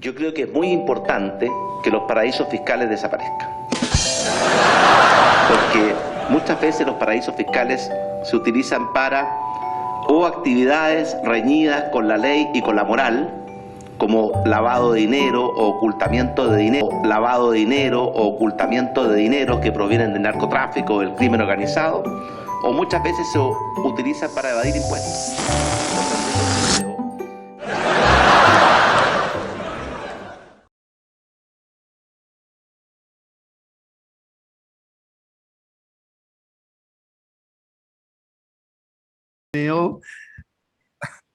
Yo creo que es muy importante que los paraísos fiscales desaparezcan. Porque muchas veces los paraísos fiscales se utilizan para o actividades reñidas con la ley y con la moral, como lavado de dinero o ocultamiento de dinero que provienen del narcotráfico, del crimen organizado, o muchas veces se utilizan para evadir impuestos.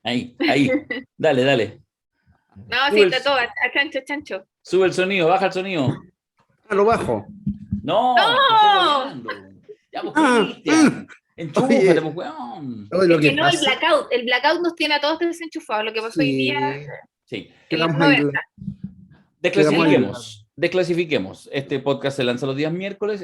Ahí, dale, dale. No, sí, está todo, a chancho, chancho. Sube el sonido, baja el sonido. Lo bajo. No, ¡No! Ya, pues, Cristian. Enchúfate, pues, weón. Es que no, el blackout nos tiene a todos desenchufados, lo que pasó hoy día. Sí. En los 90. Desclasifiquemos. Este podcast se lanza los días miércoles,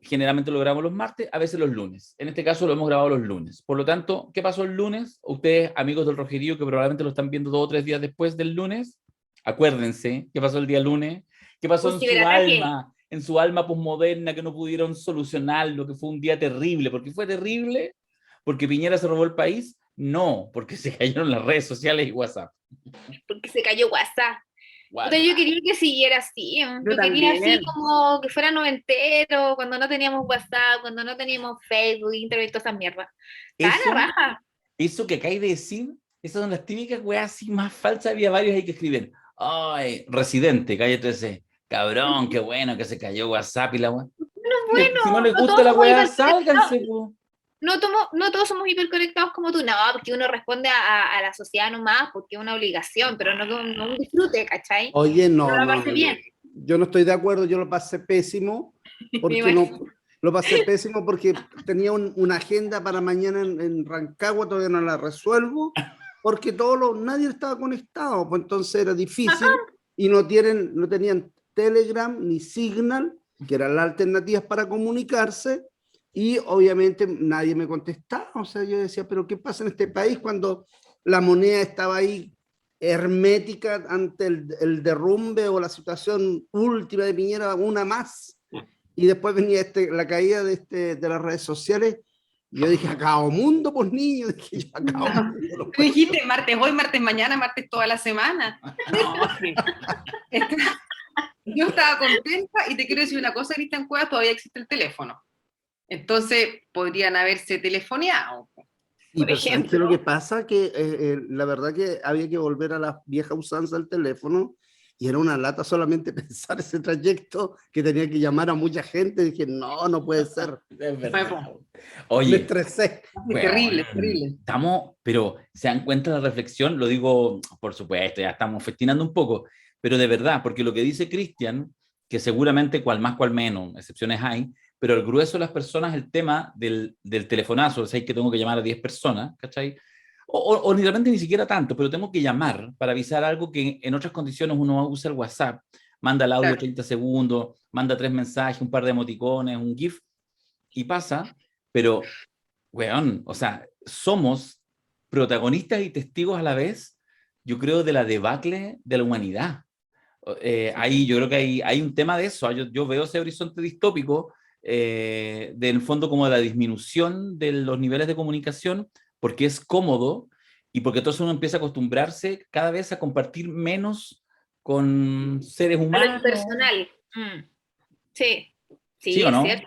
generalmente lo grabamos los martes, a veces los lunes. En este caso lo hemos grabado los lunes. Por lo tanto, ¿qué pasó el lunes? Ustedes, amigos del Rogerío, que probablemente lo están viendo 2 o 3 días después del lunes, acuérdense qué pasó el día lunes, qué pasó en su alma posmoderna, que no pudieron solucionarlo, que fue un día terrible. ¿Por qué fue terrible? ¿Porque Piñera se robó el país? No, porque se cayeron las redes sociales y WhatsApp. Porque se cayó WhatsApp. Entonces yo quería que siguiera así, yo quería así como que fuera noventero, cuando no teníamos WhatsApp, cuando no teníamos Facebook, Internet y todas esas mierdas. Raja. Eso que acabáis de decir, esas son las típicas weas así más falsas. Había varios ahí que escriben, ay, Residente, calle 13, cabrón, qué bueno que se cayó WhatsApp y la wea. Bueno, si no les gusta la wea, sálganse, po. No todos somos hiperconectados como tú, no, porque uno responde a la sociedad nomás, porque es una obligación, pero no un disfrute, ¿cachai? Oye, no, bien. Yo no estoy de acuerdo, yo lo pasé pésimo, lo pasé pésimo porque tenía una agenda para mañana en Rancagua, todavía no la resuelvo, porque nadie estaba conectado, pues entonces era difícil. Y no tenían Telegram ni Signal, que eran las alternativas para comunicarse. Y obviamente nadie me contestaba, o sea, yo decía, pero ¿qué pasa en este país cuando la moneda estaba ahí hermética ante el derrumbe o la situación última de Piñera, una más? Y después venía la caída de las redes sociales, y yo dije, acabo mundo, pues niños, dije yo, acabo mundo. Tú dijiste martes hoy, martes mañana, martes toda la semana. Yo estaba contenta, y te quiero decir una cosa, Cristian Cuevas, todavía existe el teléfono. Entonces, podrían haberse telefoneado. Sí, por ejemplo. Lo que pasa que la verdad que había que volver a la vieja usanza del teléfono, y era una lata solamente pensar ese trayecto, que tenía que llamar a mucha gente. Dije, no puede ser. Es verdad. Oye, me estresé. Bueno, terrible. Pero se dan cuenta de la reflexión, lo digo, por supuesto, ya estamos festinando un poco, pero de verdad, porque lo que dice Cristian, que seguramente cual más cual menos, excepciones hay, pero el grueso de las personas, el tema del telefonazo, o sea, que tengo que llamar a 10 personas, ¿cachai? O realmente ni siquiera tanto, pero tengo que llamar para avisar algo que en otras condiciones uno usa el WhatsApp, manda el audio 30 segundos, manda 3 mensajes, un par de emoticones, un GIF, y pasa, pero, weón, o sea, somos protagonistas y testigos a la vez, yo creo, de la debacle de la humanidad. Ahí yo creo que hay un tema de eso. Yo veo ese horizonte distópico del fondo como de la disminución de los niveles de comunicación, porque es cómodo y porque entonces uno empieza a acostumbrarse cada vez a compartir menos con seres humanos. A lo personal. Sí, ¿Sí o no? Es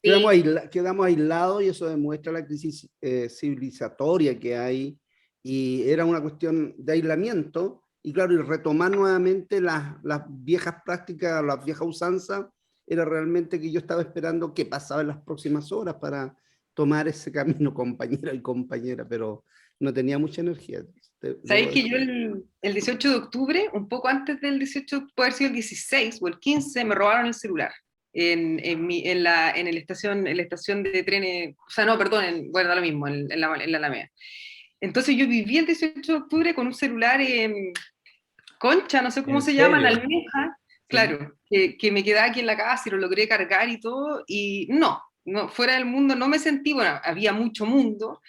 cierto. Quedamos aislados, y eso demuestra la crisis civilizatoria que hay, y era una cuestión de aislamiento. Y claro, y retomar nuevamente las viejas prácticas, las viejas usanzas, era realmente que yo estaba esperando qué pasaba en las próximas horas para tomar ese camino, compañera y compañera, pero no tenía mucha energía. ¿Sabéis que yo el 18 de octubre, un poco antes del 18, puede haber sido el 16 o el 15, me robaron el celular en la estación de trenes, o sea, no, perdón, bueno, da lo mismo, en la Alameda. Entonces yo viví el 18 de octubre con un celular Concha, no sé cómo se llama, la almeja, claro, que me quedaba aquí en la casa y lo logré cargar y todo, y no, fuera del mundo no me sentí, bueno, había mucho mundo,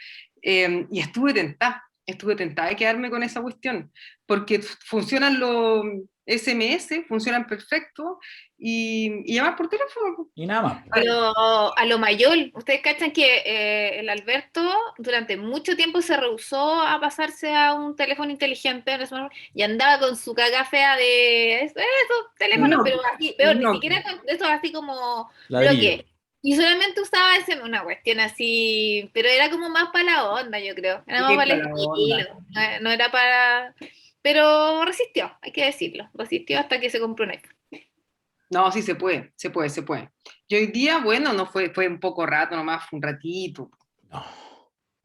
y estuve tentada. estuve tentada de quedarme con esa cuestión, porque funcionan los SMS, funcionan perfecto, y llamar por teléfono. Y nada más. A lo mayor, ustedes cachan que el Alberto durante mucho tiempo se rehusó a pasarse a un teléfono inteligente y andaba con su caga fea de esos teléfonos, No, pero así, peor, no. ni siquiera con eso así como Ladrillo. bloque. Y solamente usaba una cuestión así, pero era como más para la onda, yo creo. Era más para el estilo, no era para... Pero resistió, hay que decirlo. Resistió hasta que se compró un iPhone. No, sí se puede. Y hoy día, bueno, no fue un poco rato nomás, fue un ratito.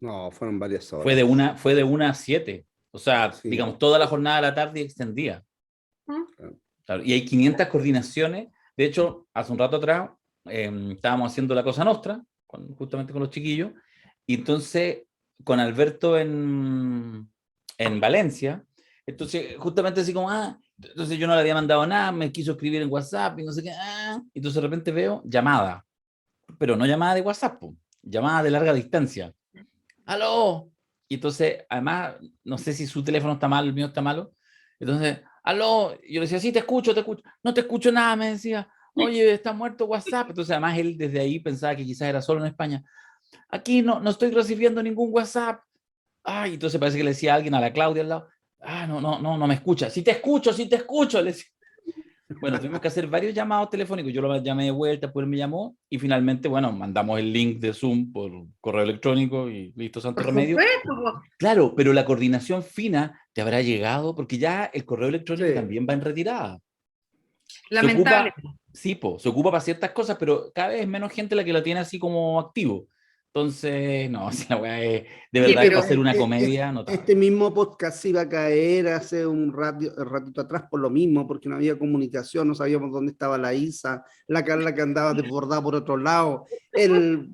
No, fueron varias horas. Fue de 1 a 7. O sea, Sí. digamos, toda la jornada de la tarde extendida. Claro, y hay 500 coordinaciones. De hecho, hace un rato atrás estábamos haciendo la Cosa Nostra, justamente con los chiquillos, y entonces con Alberto en Valencia, entonces justamente así como, entonces yo no le había mandado nada, me quiso escribir en WhatsApp y no sé qué, entonces de repente veo llamada, pero no llamada de WhatsApp, llamada de larga distancia. ¡Aló! Y entonces, además, no sé si su teléfono está mal, el mío está malo, entonces, ¡aló! Y yo le decía, sí, te escucho, no te escucho nada, me decía, oye, está muerto WhatsApp. Entonces, además, él desde ahí pensaba que quizás era solo en España. Aquí no estoy recibiendo ningún WhatsApp. Ay, entonces parece que le decía a alguien, a la Claudia al lado, no me escucha. Sí te escucho, le decía. Bueno, tuvimos que hacer varios llamados telefónicos. Yo lo llamé de vuelta, pues él me llamó y finalmente, bueno, mandamos el link de Zoom por correo electrónico y listo, santo remedio. Claro, pero la coordinación fina te habrá llegado porque ya el correo electrónico también va en retirada. Lamentable. Se ocupa para ciertas cosas, pero cada vez es menos gente la que la tiene así como activo. Entonces, no, la weá es de verdad que va a ser una comedia notable. Este mismo podcast iba a caer hace un ratito atrás por lo mismo, porque no había comunicación, no sabíamos dónde estaba la Isa, la Carla que andaba desbordada por otro lado, el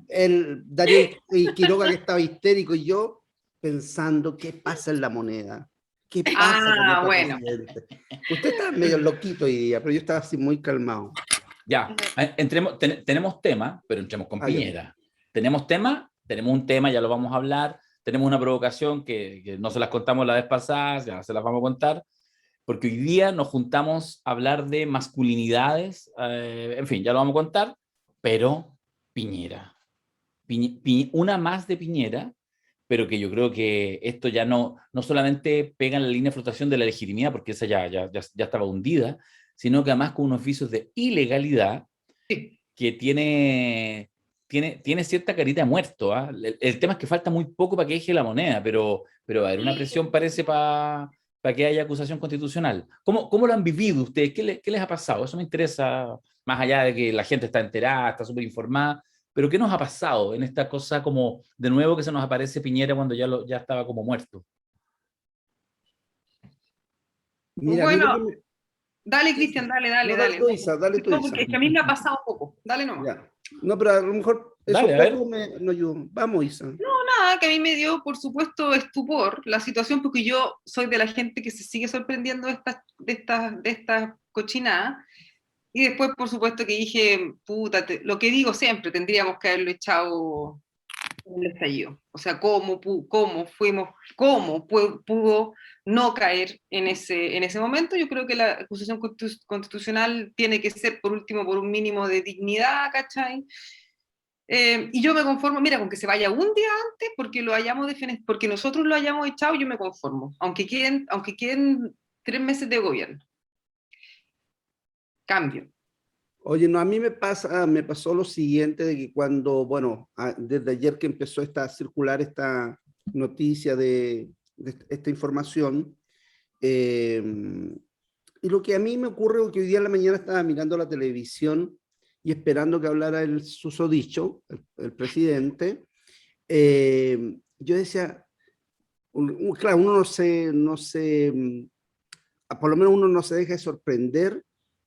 Daniel Quiroga que estaba histérico y yo pensando, ¿qué pasa en La Moneda? ¿Qué pasa? Bueno. Presidente? Usted estaba medio loquito hoy día, pero yo estaba así muy calmado. Ya, tenemos tema, pero entremos con Piñera. Tenemos un tema, ya lo vamos a hablar. Tenemos una provocación que no se las contamos la vez pasada, ya se las vamos a contar, porque hoy día nos juntamos a hablar de masculinidades, en fin, ya lo vamos a contar, pero Piñera. Una más de Piñera, pero que yo creo que esto ya no solamente pega en la línea de flotación de la legitimidad, porque esa ya estaba hundida, sino que además con unos vicios de ilegalidad que tiene cierta carita de muerto. El tema es que falta muy poco para que deje La Moneda, pero va a haber una presión, parece, para que haya acusación constitucional. ¿Cómo lo han vivido ustedes? ¿Qué les ha pasado? Eso me interesa, más allá de que la gente está enterada, está súper informada, pero ¿qué nos ha pasado en esta cosa como, de nuevo, que se nos aparece Piñera cuando ya estaba como muerto? Mira, bueno, dale, Cristian, dale. Dale tú, Isa. Porque es que a mí me ha pasado poco. Dale nomás. Ya. No, pero a lo mejor eso poco me ayuda. Vamos, Isa. No, nada, que a mí me dio, por supuesto, estupor la situación, porque yo soy de la gente que se sigue sorprendiendo de estas cochinadas. Y después, por supuesto, que dije, puta, lo que digo siempre, tendríamos que haberlo echado en el estallido. O sea, ¿cómo pudo no caer en ese momento? Yo creo que la acusación constitucional tiene que ser, por último, por un mínimo de dignidad, ¿cachai? Y yo me conformo, mira, con que se vaya un día antes, porque nosotros lo hayamos echado, yo me conformo, aunque queden 3 meses de gobierno. Cambio. Oye, no, a mí me pasó lo siguiente, de que cuando, bueno, desde ayer que empezó a circular esta noticia de esta información, y lo que a mí me ocurre es que hoy día en la mañana estaba mirando la televisión y esperando que hablara el susodicho, el presidente, yo decía, claro, uno no se, por lo menos uno no se deja de sorprender,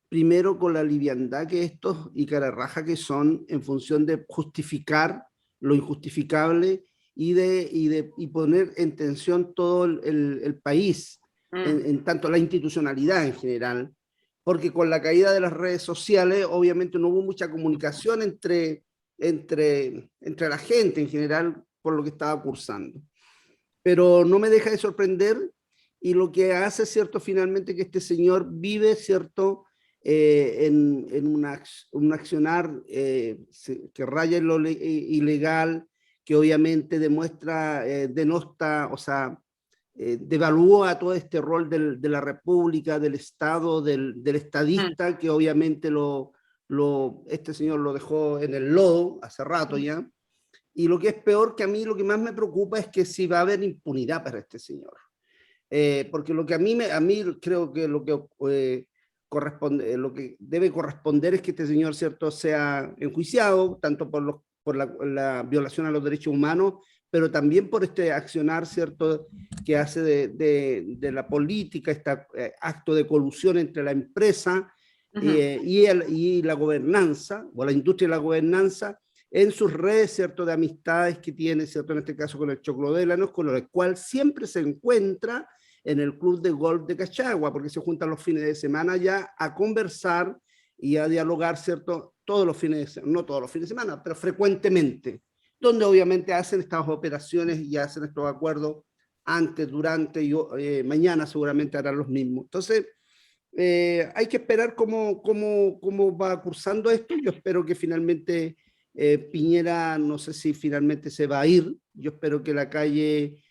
primero con la liviandad que estos y cararraja que son en función de justificar lo injustificable y poner en tensión todo el país, en tanto la institucionalidad en general, porque con la caída de las redes sociales obviamente no hubo mucha comunicación entre la gente en general por lo que estaba cursando. pero no me deja de sorprender, y lo que hace, ¿cierto?, finalmente que este señor vive, ¿cierto?, en un accionar que raya en lo ilegal, que obviamente demuestra, denosta, o sea, devalúa todo este rol de la República, del Estado, del estadista, que obviamente este señor lo dejó en el lodo hace rato ya. Y lo que es peor, que a mí lo que más me preocupa es que si va a haber impunidad para este señor. Porque lo que a mí creo que lo que corresponde, lo que debe corresponder es que este señor, ¿cierto?, sea enjuiciado, tanto por la violación a los derechos humanos, pero también por este accionar, ¿cierto?, que hace de la política, este acto de colusión entre la empresa y la gobernanza, o la industria y la gobernanza, en sus redes, ¿cierto?, de amistades que tiene, ¿cierto?, en este caso con el Choclo Delanos, con el cual siempre se encuentra en el club de golf de Cachagua, porque se juntan los fines de semana ya a conversar y a dialogar, ¿cierto?, todos los fines de semana, no todos los fines de semana, pero frecuentemente, donde obviamente hacen estas operaciones y hacen estos acuerdos antes, durante y mañana seguramente harán los mismos. Entonces, hay que esperar cómo va cursando esto. Yo espero que finalmente Piñera, no sé si finalmente se va a ir, yo espero que la calle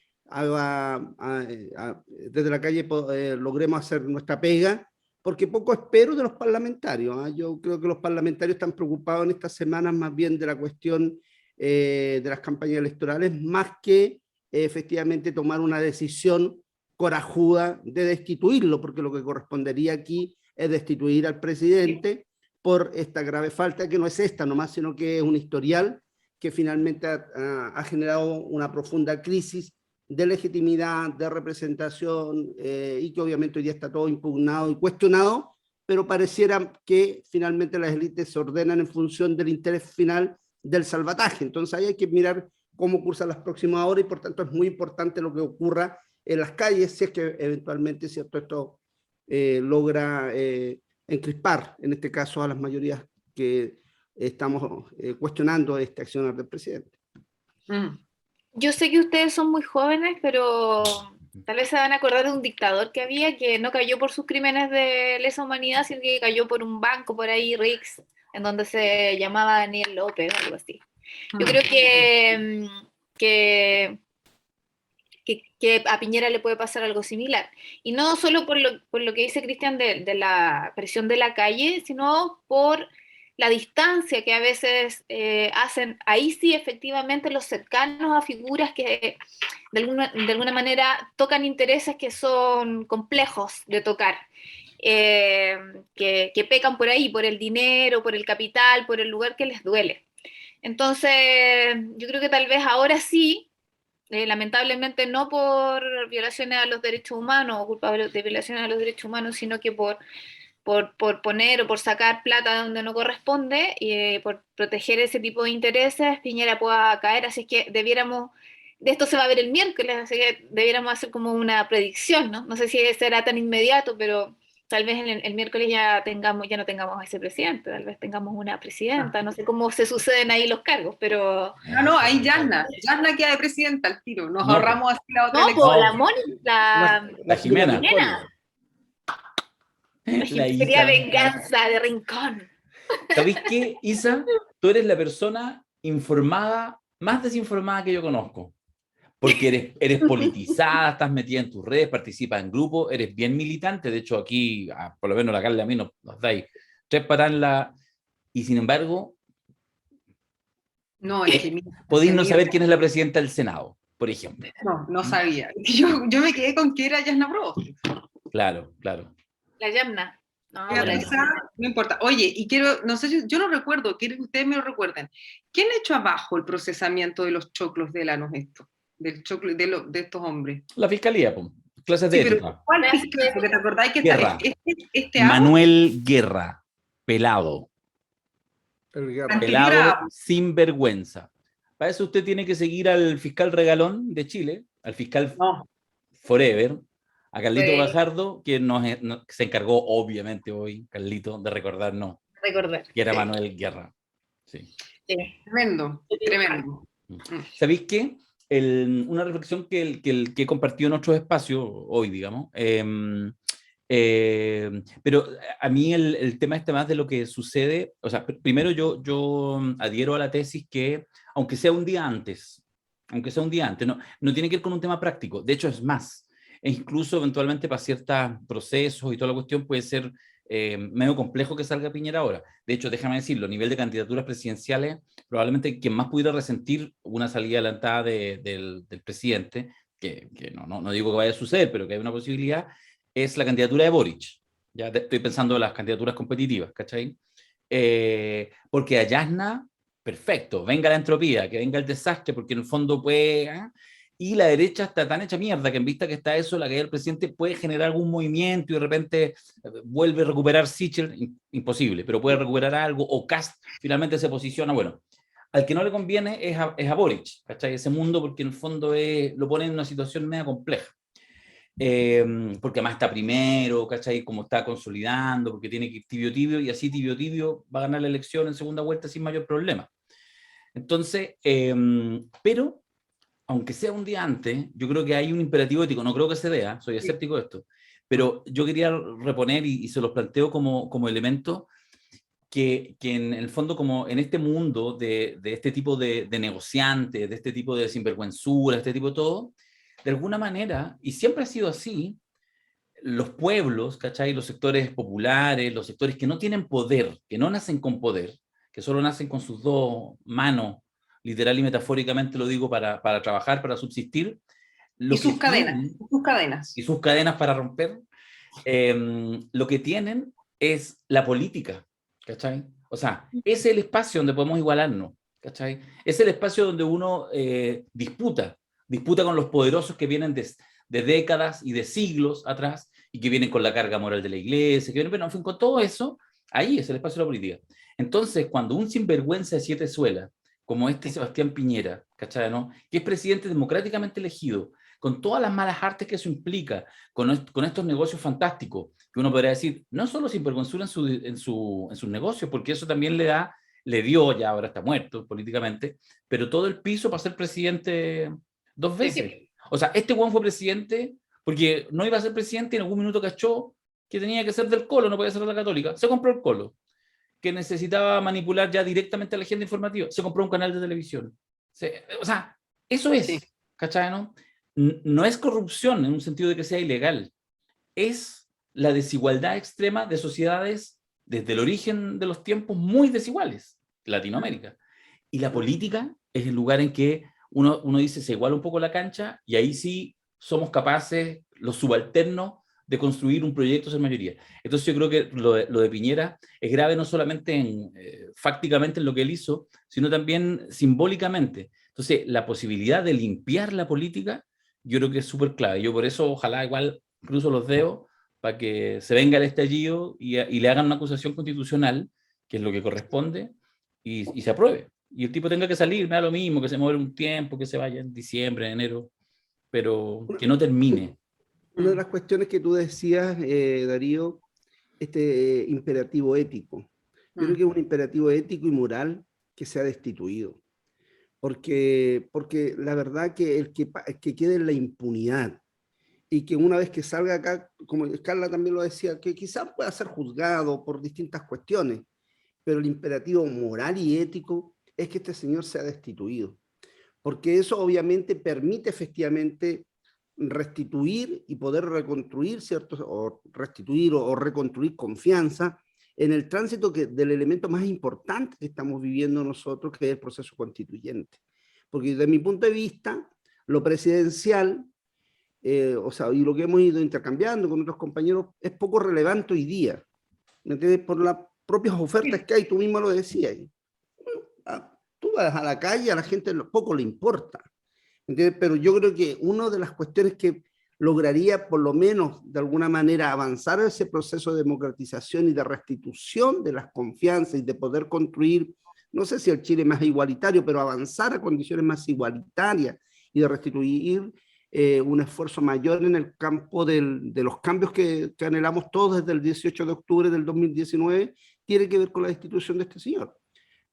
desde la calle logremos hacer nuestra pega, porque poco espero de los parlamentarios. Yo creo que los parlamentarios están preocupados en estas semanas más bien de la cuestión de las campañas electorales, más que efectivamente tomar una decisión corajuda de destituirlo, porque lo que correspondería aquí es destituir al presidente por esta grave falta, que no es esta nomás, sino que es un historial que finalmente ha generado una profunda crisis de legitimidad, de representación, y que obviamente hoy día está todo impugnado y cuestionado, pero pareciera que finalmente las élites se ordenan en función del interés final del salvataje. Entonces ahí hay que mirar cómo cursan las próximas horas, y por tanto es muy importante lo que ocurra en las calles, si es que eventualmente, ¿cierto?, esto logra encrispar, en este caso, a las mayorías que estamos cuestionando este accionar del presidente. Yo sé que ustedes son muy jóvenes, pero tal vez se van a acordar de un dictador que había, que no cayó por sus crímenes de lesa humanidad, sino que cayó por un banco por ahí, Rix, en donde se llamaba Daniel López o algo así. Yo creo que a Piñera le puede pasar algo similar. Y no solo por lo que dice Cristian de la presión de la calle, sino por la distancia que a veces hacen, ahí sí efectivamente los cercanos a figuras que de alguna manera tocan intereses que son complejos de tocar, que pecan por ahí, por el dinero, por el capital, por el lugar que les duele. Entonces, yo creo que tal vez ahora sí, lamentablemente no por violaciones a los derechos humanos o culpables de violaciones a los derechos humanos, sino que por poner o por sacar plata de donde no corresponde y por proteger ese tipo de intereses, Piñera pueda caer. Así es que de esto se va a ver el miércoles, así que debiéramos hacer como una predicción, ¿no? No sé si será tan inmediato, pero tal vez el miércoles ya no tengamos a ese presidente, tal vez tengamos una presidenta, no sé cómo se suceden ahí los cargos, pero... No, ahí Yasna queda de presidenta al tiro, nos ahorramos así la otra elección. La Jimena. Sería venganza de Rincón. ¿Sabéis qué, Isa? Tú eres la persona informada, más desinformada que yo conozco. Porque eres politizada, estás metida en tus redes, participas en grupos, eres bien militante. De hecho, aquí, por lo menos la Carla a mí nos dais 3 patas en la... Y sin embargo, podéis no saber quién es la presidenta del Senado, por ejemplo. No sabía. Yo me quedé con que era Yasna Pro. Claro. La Yamna. No importa. Oye, y no sé, yo no recuerdo, quiero que ustedes me lo recuerden. ¿Quién echó abajo el procesamiento de los choclos de Lanos del choclo de estos hombres? La fiscalía, clases de ética. Pero ¿cuál fiscal? Porque te acordáis que Guerra. este Manuel Guerra, pelado. Pelado sin vergüenza. Para eso usted tiene que seguir al fiscal Regalón de Chile, al fiscal Forever, a Carlito Gajardo, que se encargó, obviamente, hoy, Carlito, de recordarnos que era Manuel Guerra. Sí. Tremendo. ¿Sabéis qué? una reflexión que he compartido en otros espacios hoy, digamos, pero a mí el tema este más de lo que sucede, o sea, primero yo adhiero a la tesis que, aunque sea un día antes, no tiene que ver con un tema práctico, de hecho es más, e incluso eventualmente para ciertos procesos y toda la cuestión puede ser medio complejo que salga Piñera ahora. De hecho, déjame decirlo, a nivel de candidaturas presidenciales, probablemente quien más pudiera resentir una salida adelantada del presidente, que no digo que vaya a suceder, pero que hay una posibilidad, es la candidatura de Boric. Ya estoy pensando en las candidaturas competitivas, ¿cachai? Porque a Yasna, perfecto, venga la entropía, que venga el desastre, porque en el fondo puede... Y la derecha está tan hecha mierda que en vista que está eso, la caída del presidente puede generar algún movimiento y de repente vuelve a recuperar Sichel, imposible, pero puede recuperar algo, o Kast finalmente se posiciona, bueno. Al que no le conviene es a Boric, ¿cachai? Ese mundo, porque en el fondo lo pone en una situación media compleja. Porque además está primero, ¿cachai? Como está consolidando, porque tiene que ir tibio, y así tibio va a ganar la elección en segunda vuelta sin mayor problema. Entonces, pero, aunque sea un día antes, yo creo que hay un imperativo ético, no creo que se vea, soy escéptico de esto, pero yo quería reponer, y se los planteo como elemento, que en el fondo, como en este mundo de este tipo de negociantes, de este tipo de sinvergüenzura, este tipo de todo, de alguna manera, y siempre ha sido así, los pueblos, ¿cachai? Los sectores populares, los sectores que no tienen poder, que no nacen con poder, que solo nacen con sus dos manos, literal y metafóricamente lo digo, para trabajar, para subsistir. Y sus cadenas. Y sus cadenas para romper. Lo que tienen es la política, ¿cachai? O sea, es el espacio donde podemos igualarnos, ¿cachai? Es el espacio donde uno disputa con los poderosos que vienen de décadas y de siglos atrás, y que vienen con la carga moral de la iglesia, que vienen, pero en fin, con todo eso, ahí es el espacio de la política. Entonces, cuando un sinvergüenza de 7 suelas, como Sebastián Piñera, ¿cachai, no? Que es presidente democráticamente elegido, con todas las malas artes que eso implica, con estos negocios fantásticos, que uno podría decir, no solo sinvergüenzura en sus negocios, porque eso también le dio, ya ahora está muerto políticamente, pero todo el piso para ser presidente 2 veces. O sea, este Juan fue presidente porque no iba a ser presidente y en algún minuto cachó que tenía que ser del Colo, no podía ser de la Católica. Se compró el Colo, que necesitaba manipular ya directamente a la agenda informativa. Se compró un canal de televisión. O sea, eso es, ¿cachai, no? No es corrupción en un sentido de que sea ilegal. Es la desigualdad extrema de sociedades desde el origen de los tiempos muy desiguales, Latinoamérica. Y la política es el lugar en que uno dice, se iguala un poco la cancha, y ahí sí somos capaces, los subalternos, de construir un proyecto sin mayoría. Entonces yo creo que lo de Piñera es grave no solamente fácticamente en lo que él hizo, sino también simbólicamente. Entonces la posibilidad de limpiar la política, yo creo que es súper clave. Yo por eso ojalá igual cruzo los dedos para que se venga el estallido y le hagan una acusación constitucional, que es lo que corresponde, y se apruebe. Y el tipo tenga que salir, me da lo mismo, que se mueva un tiempo, que se vaya en diciembre, en enero, pero que no termine. Una de las cuestiones que tú decías, Darío, este imperativo ético. Yo creo que es un imperativo ético y moral que se ha destituido. Porque la verdad que el que quede en la impunidad, y que una vez que salga acá, como Carla también lo decía, que quizás pueda ser juzgado por distintas cuestiones, pero el imperativo moral y ético es que este señor sea destituido, porque eso obviamente permite efectivamente restituir y poder reconstruir, ¿cierto? O restituir o reconstruir confianza en el tránsito del elemento más importante que estamos viviendo nosotros, que es el proceso constituyente. Porque desde mi punto de vista, lo presidencial, o sea, y lo que hemos ido intercambiando con otros compañeros, es poco relevante hoy día, ¿me entiendes? Por las propias ofertas que hay, tú mismo lo decías. Tú vas a la calle, a la gente poco le importa, ¿entiendes? Pero yo creo que una de las cuestiones que lograría por lo menos de alguna manera avanzar ese proceso de democratización y de restitución de las confianzas y de poder construir, no sé si el Chile más igualitario, pero avanzar a condiciones más igualitarias y de restituir un esfuerzo mayor en el campo de los cambios que anhelamos todos desde el 18 de octubre del 2019, tiene que ver con la destitución de este señor.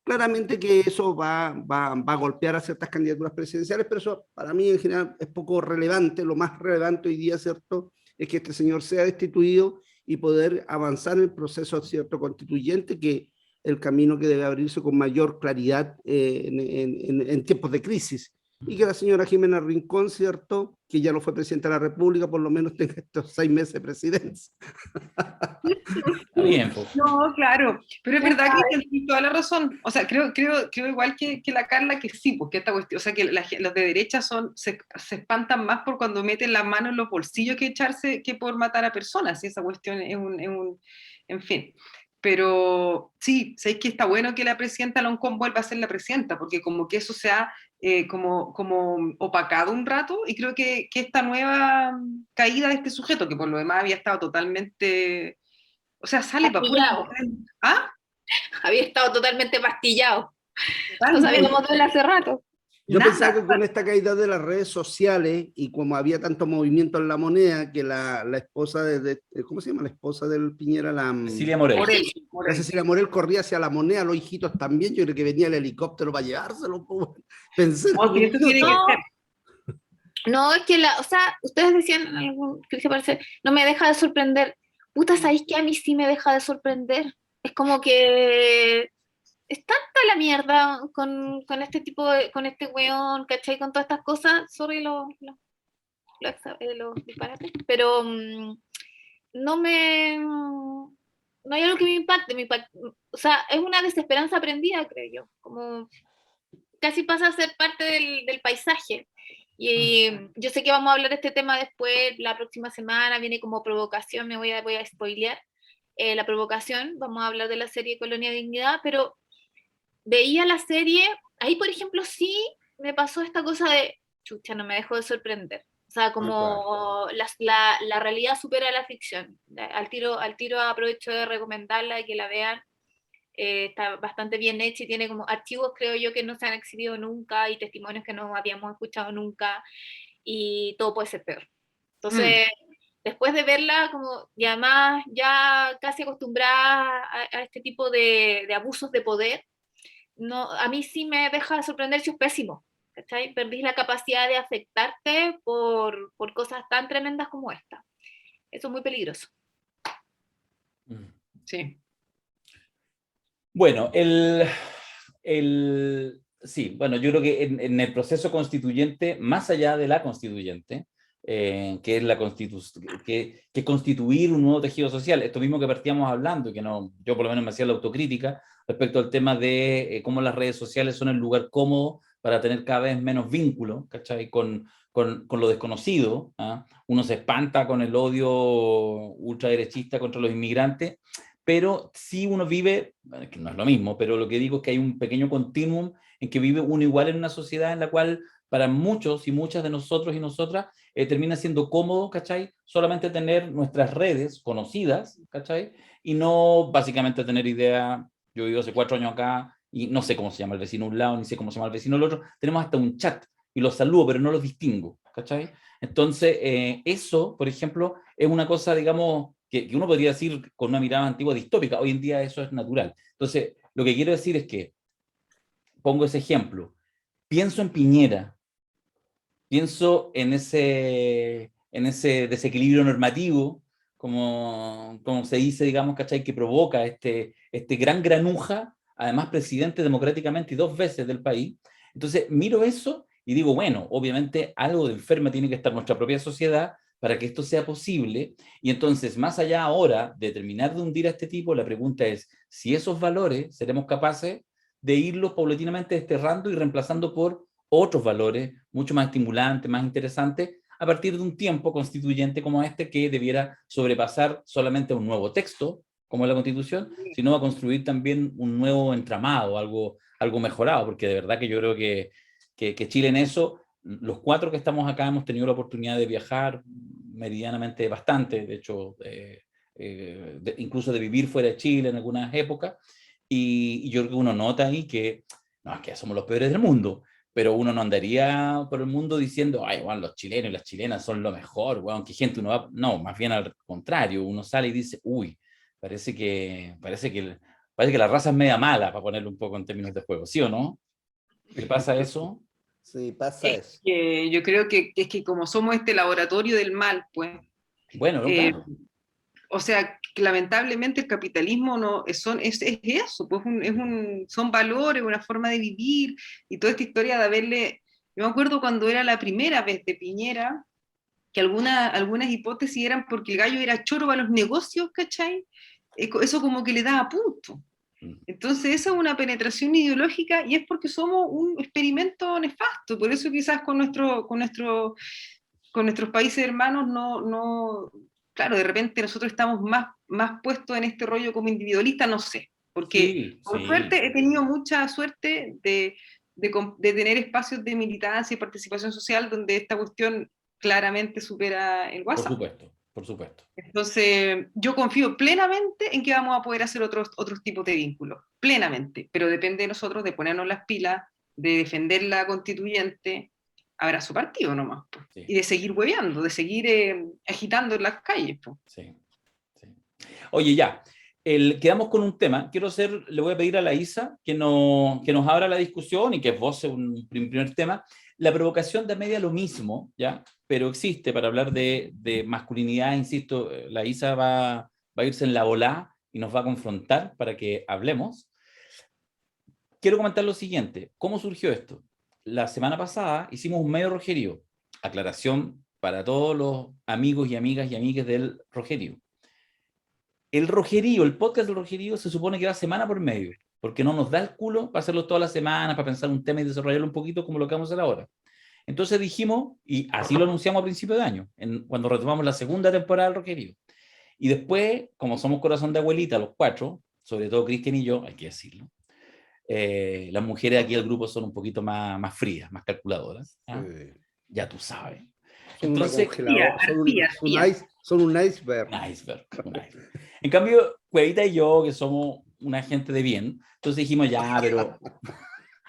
Claramente que eso va a golpear a ciertas candidaturas presidenciales, pero eso para mí en general es poco relevante. Lo más relevante hoy día, ¿cierto?, es que este señor sea destituido y poder avanzar en el proceso, ¿cierto?, constituyente, que el camino que debe abrirse con mayor claridad en tiempos de crisis. Y que la señora Jimena Rincón, ¿cierto?, que ya no fue presidenta de la República, por lo menos tenga estos 6 meses de presidencia. Está bien, pues. No, claro, pero es verdad que tienes toda la razón. O sea, creo igual que la Carla que sí, porque esta cuestión, o sea, que los de derecha se espantan más por cuando meten la mano en los bolsillos que por matar a personas, y esa cuestión en fin. Pero sí, sabéis que está bueno que la presidenta Loncón vuelva a ser la presidenta, porque como que eso se ha como opacado un rato, y creo que esta nueva caída de este sujeto, que por lo demás había estado totalmente... O sea, sale para pura... ¿Ah? Había estado totalmente pastillado. Totalmente. No sabíamos de él hace rato. Yo pensaba que con esta caída de las redes sociales y como había tanto movimiento en la moneda, que la esposa ¿cómo se llama la esposa del Piñera? Cecilia Morel. La Cecilia Morel corría hacia la moneda, los hijitos también, yo creo que venía el helicóptero para llevárselo. Pensé. No, es que o sea, ustedes decían, no me deja de sorprender. Puta, ¿sabéis que a mí sí me deja de sorprender? Es como que es tanta la mierda con este tipo con este weón, ¿cachai? Con todas estas cosas, sorry los disparates, pero no hay algo que me impacte, o sea, es una desesperanza aprendida, creo yo, como casi pasa a ser parte del paisaje. Y yo sé que vamos a hablar de este tema después, la próxima semana, viene como provocación, voy a spoilear la provocación, vamos a hablar de la serie Colonia Dignidad, pero veía la serie, ahí por ejemplo sí me pasó esta cosa de, chucha, no me dejó de sorprender. O sea, como la realidad supera la ficción. Al tiro aprovecho de recomendarla y que la vean. Está bastante bien hecha y tiene como archivos, creo yo, que no se han exhibido nunca y testimonios que no habíamos escuchado nunca y todo puede ser peor. Entonces, después de verla, como y además ya casi acostumbrada a este tipo de abusos de poder, no, a mí sí me deja de sorprender si es pésimo. ¿Cachai? Perdís la capacidad de afectarte por cosas tan tremendas como esta. Eso es muy peligroso. Sí. Bueno, sí, bueno, yo creo que en el proceso constituyente, más allá de la constituyente, que es que constituir un nuevo tejido social, esto mismo que partíamos hablando, que no, yo por lo menos me hacía la autocrítica respecto al tema de cómo las redes sociales son el lugar cómodo para tener cada vez menos vínculo, ¿cachai? Con lo desconocido, ¿ah? Uno se espanta con el odio ultraderechista contra los inmigrantes, pero sí uno vive, que no es lo mismo, pero lo que digo es que hay un pequeño continuum en que vive uno igual en una sociedad en la cual para muchos y muchas de nosotros y nosotras termina siendo cómodo, ¿cachai? Solamente tener nuestras redes conocidas, ¿cachai? Y no básicamente tener idea, yo vivo hace 4 años acá y no sé cómo se llama el vecino de un lado, ni sé cómo se llama el vecino del otro, tenemos hasta un chat y los saludo, pero no los distingo, ¿cachai? Entonces, eso, por ejemplo, es una cosa, digamos, que uno podría decir con una mirada antigua distópica. Hoy en día eso es natural. Entonces, lo que quiero decir es que, pongo ese ejemplo, pienso en Piñera, pienso en ese desequilibrio normativo, como se dice, digamos, ¿cachai? Que provoca este gran granuja, además presidente democráticamente y 2 veces del país. Entonces, miro eso y digo, bueno, obviamente algo de enferma tiene que estar nuestra propia sociedad para que esto sea posible. Y entonces, más allá ahora de terminar de hundir a este tipo, la pregunta es si esos valores seremos capaces de irlos paulatinamente desterrando y reemplazando por otros valores mucho más estimulantes, más interesantes, a partir de un tiempo constituyente como este que debiera sobrepasar solamente un nuevo texto, como es la Constitución, sino a construir también un nuevo entramado, algo mejorado, porque de verdad que yo creo que Chile en eso, los 4 que estamos acá hemos tenido la oportunidad de viajar medianamente bastante, de hecho, incluso de vivir fuera de Chile en algunas épocas, y yo creo que uno nota ahí que, no, es que somos los peores del mundo, pero uno no andaría por el mundo diciendo, ay, bueno, los chilenos y las chilenas son lo mejor, bueno, qué gente uno va, no, más bien al contrario, uno sale y dice, uy, parece que parece que la raza es media mala, para ponerlo un poco en términos de juego, ¿sí o no? ¿Qué pasa eso? Sí, pasa eso. Que yo creo que es que como somos este laboratorio del mal, pues, Bueno, no, claro. o sea, que lamentablemente el capitalismo no es eso, pues son valores, una forma de vivir, y toda esta historia de haberle, yo me acuerdo cuando era la primera vez de Piñera, que algunas hipótesis eran porque el gallo era choro para los negocios, ¿cachai? Eso como que le daba punto. Entonces esa es una penetración ideológica y es porque somos un experimento nefasto, por eso quizás con nuestros países hermanos claro, de repente nosotros estamos más puestos en este rollo como individualista, no sé, porque Sí, por sí. suerte he tenido mucha suerte de tener espacios de militancia y participación social donde esta cuestión claramente supera el WhatsApp. Por supuesto. Entonces, yo confío plenamente en que vamos a poder hacer otros tipos de vínculos, plenamente, pero depende de nosotros de ponernos las pilas, de defender la constituyente, habrá su partido nomás, pues, Sí. y de seguir hueveando, de seguir agitando en las calles. Pues. Sí, sí. Oye, ya, quedamos con un tema. Le voy a pedir a la Isa que nos abra la discusión y que esboce un primer tema. La provocación da media lo mismo, ¿ya? Pero existe para hablar de masculinidad, insisto, la Isa va a irse en la volá y nos va a confrontar para que hablemos. Quiero comentar lo siguiente. ¿Cómo surgió esto? La semana pasada hicimos un medio Rogerío. Aclaración para todos los amigos y amigas y amigues del Rogerío. El Rogerío, el podcast del Rogerío se supone que va semana por medio, porque no nos da el culo para hacerlo todas las semanas, para pensar un tema y desarrollarlo un poquito como lo que vamos a hacer ahora. Entonces dijimos, y así lo anunciamos a principio de año, cuando retomamos la segunda temporada del Rogerío. Y después, como somos corazón de abuelita los cuatro, sobre todo Cristian y yo, hay que decirlo, las mujeres aquí del grupo son un poquito más frías, más calculadoras. ¿Ah? Sí. Ya tú sabes. Son Entonces, son un iceberg. Un iceberg. En cambio, Cuevita y yo, que somos una gente de bien, entonces dijimos, ya, pero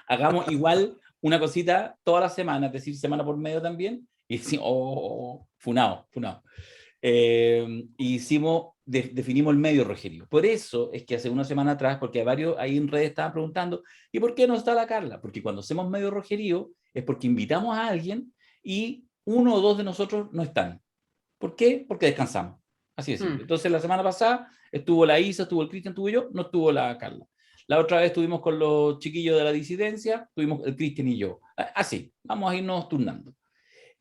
hagamos igual una cosita toda la semana, es decir, semana por medio también, y decimos, funado. Definimos el medio Rogerío. Por eso es que hace una semana atrás, porque varios ahí en redes estaban preguntando, ¿y por qué no está la Carla? Porque cuando hacemos medio Rogerío es porque invitamos a alguien y uno o dos de nosotros no están. ¿Por qué? Porque descansamos. Así es. Entonces la semana pasada estuvo la Isa, estuvo el Cristian, estuvo yo, no estuvo la Carla. La otra vez estuvimos con los chiquillos de la disidencia, estuvimos el Cristian y yo. Así, vamos a irnos turnando.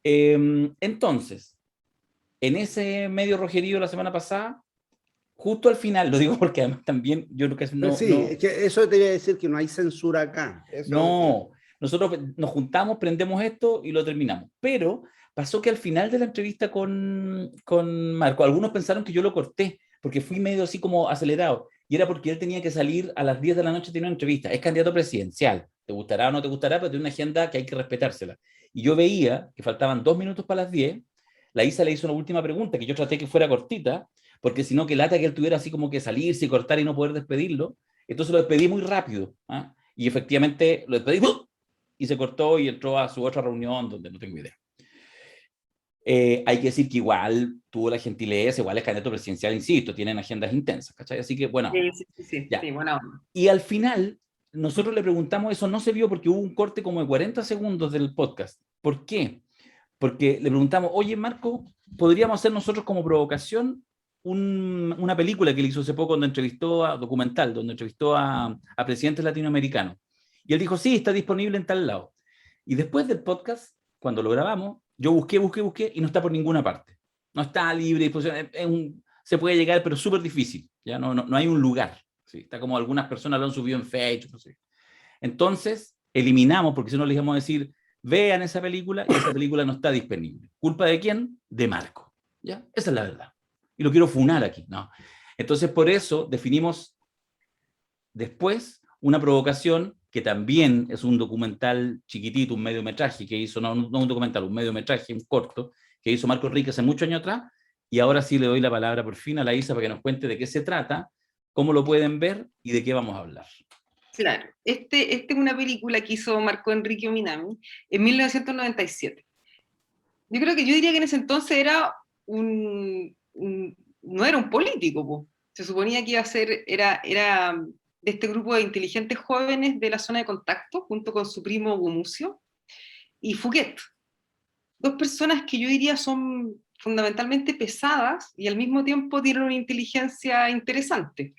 Entonces, en ese medio Rogerío la semana pasada, justo al final, lo digo porque además también yo creo que no... Sí, no, es que eso te voy a decir que no hay censura acá. Eso no, nosotros nos juntamos, prendemos esto y lo terminamos. Pero pasó que al final de la entrevista con Marco, algunos pensaron que yo lo corté, porque fui medio así como acelerado, y era porque él tenía que salir a las 10 de la noche, tiene una entrevista, es candidato presidencial, te gustará o no te gustará, pero tiene una agenda que hay que respetársela. Y yo veía que faltaban 2 minutos para las 10, la Isa le hizo una última pregunta, que yo traté que fuera cortita, porque si no, que lata que él tuviera así como que salirse y cortar y no poder despedirlo, entonces lo despedí muy rápido, ¿eh? Y efectivamente lo despedí, y se cortó y entró a su otra reunión donde no tengo idea. Hay que decir que igual tuvo la gentileza, igual es candidato presidencial, insisto, tienen agendas intensas, ¿cachai? Así que, bueno. Sí, bueno. Y al final, nosotros le preguntamos, eso no se vio porque hubo un corte como de 40 segundos del podcast. ¿Por qué? Porque le preguntamos, oye, Marco, ¿podríamos hacer nosotros como provocación una película que él hizo hace poco donde entrevistó donde entrevistó a presidentes latinoamericanos? Y él dijo, sí, está disponible en tal lado. Y después del podcast, cuando lo grabamos, yo busqué y no está por ninguna parte. No está libre disposición. Se puede llegar, pero súper difícil. ¿Ya? No hay un lugar. ¿Sí? Está como algunas personas lo han subido en Facebook. No sé. Entonces, eliminamos, porque si no les íbamos a decir, vean esa película y esa película no está disponible. ¿Culpa de quién? De Marco. ¿Ya? Esa es la verdad. Y lo quiero funar aquí. ¿No? Entonces, por eso definimos después una provocación que también es un documental chiquitito, un mediometraje que hizo, no un documental, un mediometraje, un corto, que hizo Marco Enrique hace muchos años atrás, y ahora sí le doy la palabra por fin a la Isa para que nos cuente de qué se trata, cómo lo pueden ver y de qué vamos a hablar. Claro, este es una película que hizo Marco Enrique Minami en 1997. Yo diría que en ese entonces era no era un político, po. Se suponía que iba a ser, era de este grupo de inteligentes jóvenes de la zona de contacto, junto con su primo Gumucio, y Fouquet. Dos personas que yo diría son fundamentalmente pesadas y al mismo tiempo tienen una inteligencia interesante.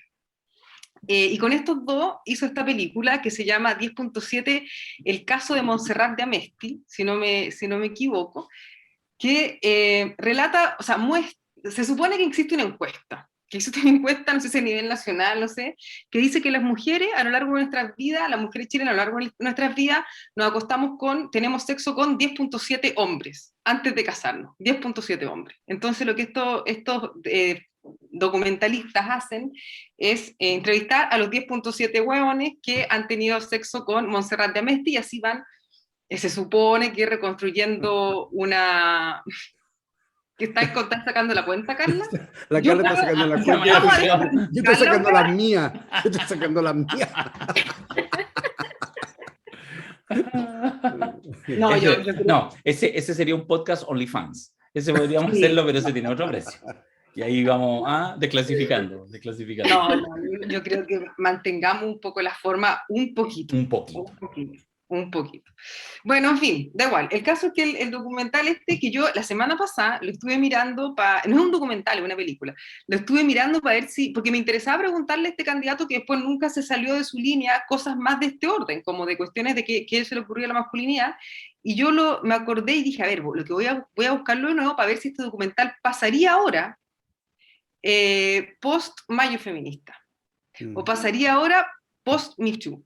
Y con estos dos hizo esta película que se llama 10.7, El caso de Montserrat de Amesti, si no me equivoco, que relata, o sea, se supone que existe una encuesta, no sé si a nivel nacional, no sé, que dice que las mujeres a lo largo de nuestras vidas, las mujeres chilenas a lo largo de nuestras vidas, tenemos sexo con 10.7 hombres, antes de casarnos, 10.7 hombres. Entonces lo que estos documentalistas hacen es entrevistar a los 10.7 hueones que han tenido sexo con Montserrat de Amesti, y así van, se supone que reconstruyendo una... ¿Estás sacando la cuenta, Carla? La Carla está sacando la cuenta. Yo estoy sacando las mías. Yo estoy sacando las mías. No, ese sería un podcast OnlyFans. Ese podríamos hacerlo, pero ese tiene otro precio. Y ahí vamos desclasificando. No, yo creo que mantengamos un poco la forma, un poquito. Bueno, en fin, da igual. El caso es que el documental que yo la semana pasada lo estuve mirando, no es un documental, es una película, lo estuve mirando para ver porque me interesaba preguntarle a este candidato que después nunca se salió de su línea cosas más de este orden, como de cuestiones de qué se le ocurrió a la masculinidad, y yo me acordé y dije, a ver, lo que voy a buscarlo de nuevo para ver si este documental pasaría ahora post Mayo Feminista, o pasaría ahora post Me Too.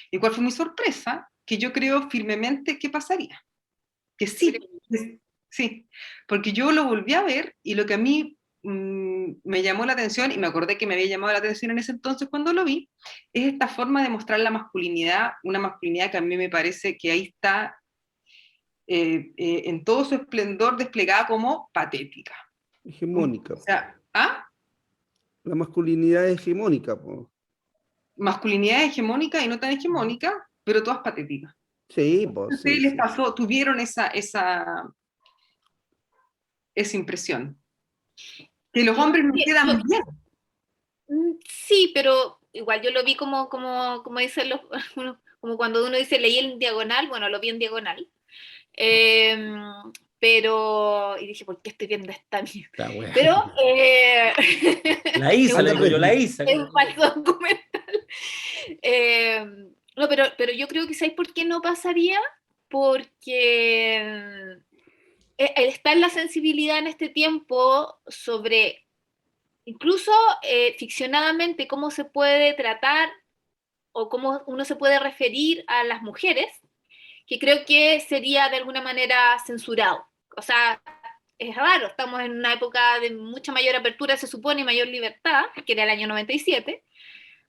¿Y cuál fue mi sorpresa? Que yo creo firmemente que pasaría. Que sí, porque yo lo volví a ver y lo que a mí me llamó la atención, y me acordé que me había llamado la atención en ese entonces cuando lo vi, es esta forma de mostrar la masculinidad, una masculinidad que a mí me parece que ahí está en todo su esplendor desplegada como patética. Hegemónica. O sea, la masculinidad es hegemónica, po. Masculinidad hegemónica y no tan hegemónica, pero todas patéticas. Sí, pues. ¿Ustedes les pasó, tuvieron esa impresión? Que los hombres no quedan bien. Sí, pero igual yo lo vi como dicen como cuando uno dice leí en diagonal, bueno, lo vi en diagonal. Pero, y dije, ¿por qué estoy viendo esta mierda? Pero, la Isa, le digo yo, la Isa. Es un falso documental. No, pero yo creo que ¿sabes por qué no pasaría? Porque está en la sensibilidad en este tiempo sobre, incluso ficcionadamente, cómo se puede tratar o cómo uno se puede referir a las mujeres, que creo que sería de alguna manera censurado. O sea, es raro, estamos en una época de mucha mayor apertura, se supone, y mayor libertad, que era el año 97,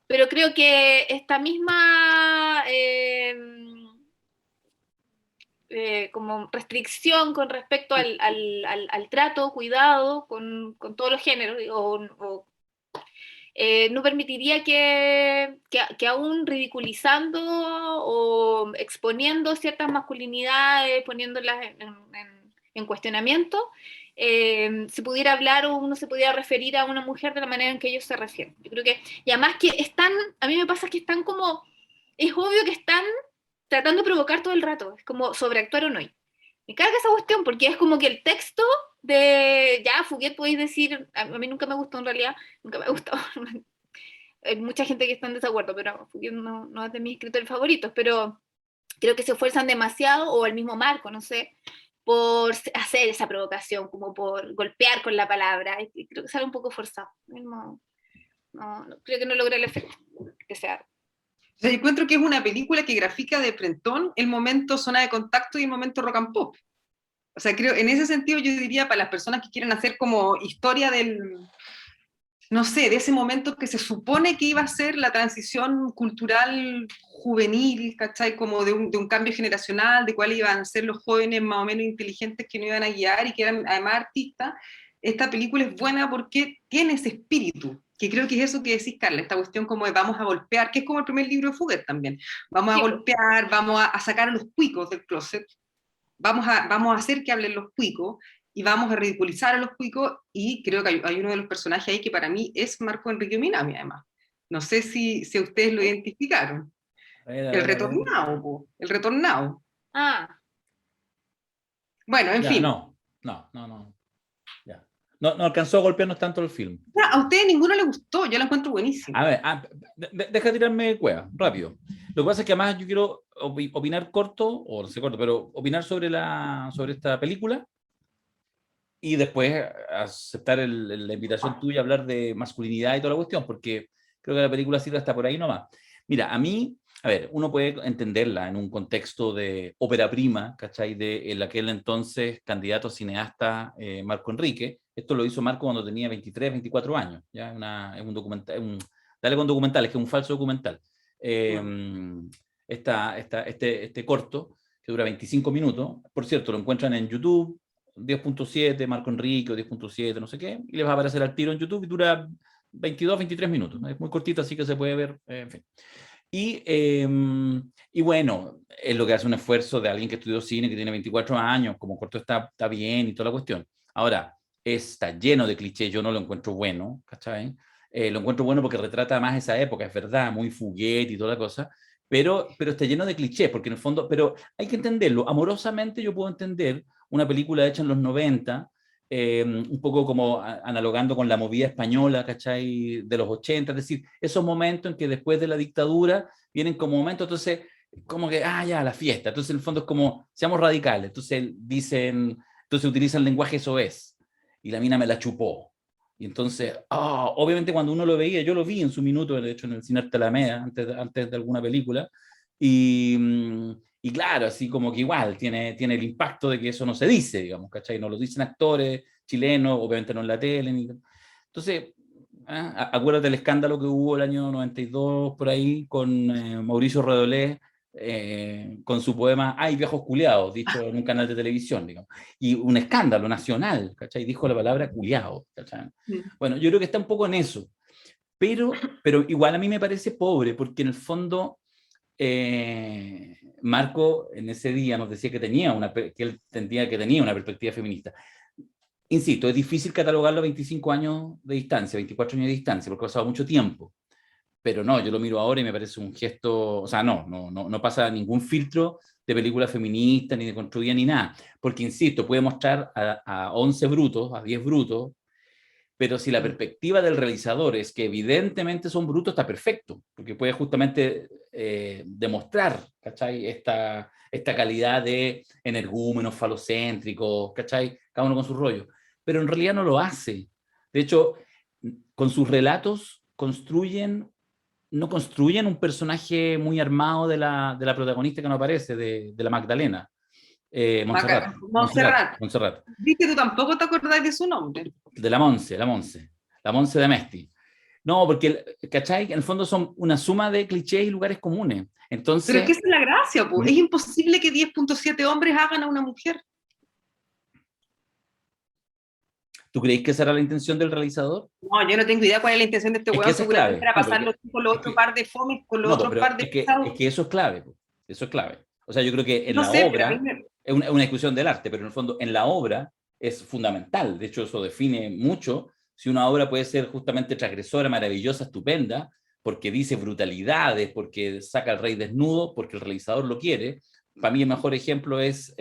pero creo que esta misma como restricción con respecto al trato, cuidado con todos los géneros, no permitiría que aún ridiculizando o exponiendo ciertas masculinidades, poniéndolas en cuestionamiento, se pudiera hablar o uno se pudiera referir a una mujer de la manera en que ellos se refieren. Yo creo que, y además que a mí me pasa que están como, es obvio que están tratando de provocar todo el rato, es como sobreactuar o no. Me carga esa cuestión porque es como que el texto de, ya, Fouquet podéis decir, a mí nunca me gustó en realidad, nunca me ha gustado. Hay mucha gente que está en desacuerdo, pero Fouquet no es de mis escritores favoritos, pero creo que se esfuerzan demasiado, o el mismo Marco, no sé, por hacer esa provocación, como por golpear con la palabra, y creo que sale un poco forzado. No, creo que no logra el efecto que sea. O sea, yo encuentro que es una película que grafica de frentón el momento zona de contacto y el momento rock and pop. O sea, creo, en ese sentido yo diría para las personas que quieren hacer como historia no sé, de ese momento que se supone que iba a ser la transición cultural juvenil, ¿cachai? Como de un cambio generacional, de cuáles iban a ser los jóvenes más o menos inteligentes que nos iban a guiar y que eran además artistas. Esta película es buena porque tiene ese espíritu, que creo que es eso que decís, Carla, esta cuestión como de vamos a golpear, que es como el primer libro de Fouquet también. Vamos a golpear, vamos a sacar a los cuicos del closet, vamos a hacer que hablen los cuicos, y vamos a ridiculizar a los cuicos, y creo que hay uno de los personajes ahí que para mí es Marco Enrique Minami, además. No sé si ustedes lo identificaron. El retornado, po, el retornado. Ah. Bueno, en ya, fin. No. Ya. No alcanzó a golpearnos tanto el film. A ustedes ninguno les gustó, yo la encuentro buenísima. A ver, deja tirarme cueva, rápido. Lo que pasa es que además yo quiero opinar corto, o no sé corto, pero opinar sobre esta película y después aceptar la invitación tuya a hablar de masculinidad y toda la cuestión, porque creo que la película sirve hasta por ahí nomás. Mira, a mí, a ver, uno puede entenderla en un contexto de ópera prima, ¿cachai? De en aquel entonces candidato a cineasta Marco Enrique. Esto lo hizo Marco cuando tenía 23, 24 años. ¿Ya? Es un documental, dale con documentales, que es un falso documental. Este corto, que dura 25 minutos, por cierto, lo encuentran en YouTube, 10.7, Marco Enrique, o 10.7, no sé qué, y les va a aparecer al tiro en YouTube y dura 22, 23 minutos. Es muy cortito, así que se puede ver, en fin. Y bueno, es lo que hace un esfuerzo de alguien que estudió cine, que tiene 24 años, como corto está bien y toda la cuestión. Ahora, está lleno de clichés, yo no lo encuentro bueno, ¿cachai? Lo encuentro bueno porque retrata más esa época, es verdad, muy Fuguetti y toda la cosa, pero está lleno de clichés, porque en el fondo, pero hay que entenderlo, amorosamente yo puedo entender una película hecha en los 90, un poco como analogando con la movida española, ¿cachai? De los 80, es decir, esos momentos en que después de la dictadura vienen como momentos, entonces, como que, ya, la fiesta, entonces en el fondo es como, seamos radicales, entonces utilizan el lenguaje soez, y la mina me la chupó. Y entonces, obviamente cuando uno lo veía, yo lo vi en su minuto, de hecho en el Cine Arte Alameda, antes de alguna película, y claro, así como que igual tiene el impacto de que eso no se dice, digamos, ¿cachai? No lo dicen actores chilenos, obviamente no en la tele. Entonces, acuérdate el escándalo que hubo el año 92 por ahí con Mauricio Redolé, con su poema Ay, viejos culiados, dicho en un canal de televisión, digamos. Y un escándalo nacional, ¿cachai? Dijo la palabra culiado, ¿cachai? Bueno, yo creo que está un poco en eso. Pero igual a mí me parece pobre, porque en el fondo Marco en ese día nos decía que él entendía que tenía una perspectiva feminista. Insisto, es difícil catalogarlo a 25 años de distancia, 24 años de distancia, porque ha pasado mucho tiempo. Pero no, yo lo miro ahora y me parece un gesto, o sea, no pasa ningún filtro de película feminista, ni de construida, ni nada. Porque, insisto, puede mostrar a 11 brutos, a 10 brutos, pero si la perspectiva del realizador es que evidentemente son brutos, está perfecto, porque puede justamente demostrar, ¿cachai? Esta calidad de energúmenos, falocéntricos, ¿cachai? Cada uno con su rollo. Pero en realidad no lo hace. De hecho, con sus relatos no construyen un personaje muy armado de la protagonista que no aparece, de la Magdalena. Montserrat. Viste, tú tampoco te acordás de su nombre. De la Monse de Mesti. No, porque, ¿cachai? En el fondo son una suma de clichés y lugares comunes. Entonces, pero es que esa es la gracia, pues. Es imposible que 10.7 hombres hagan a una mujer. ¿Tú crees que esa era la intención del realizador? No, yo no tengo idea cuál es la intención de este weón. Seguramente era pasarlo con los otros par de fomes, con los otros par de... Es que eso es clave. Eso es clave. O sea, yo creo que en la obra es una discusión del arte, pero en el fondo en la obra es fundamental. De hecho, eso define mucho si una obra puede ser justamente transgresora, maravillosa, estupenda, porque dice brutalidades, porque saca al rey desnudo, porque el realizador lo quiere. Para mí el mejor ejemplo es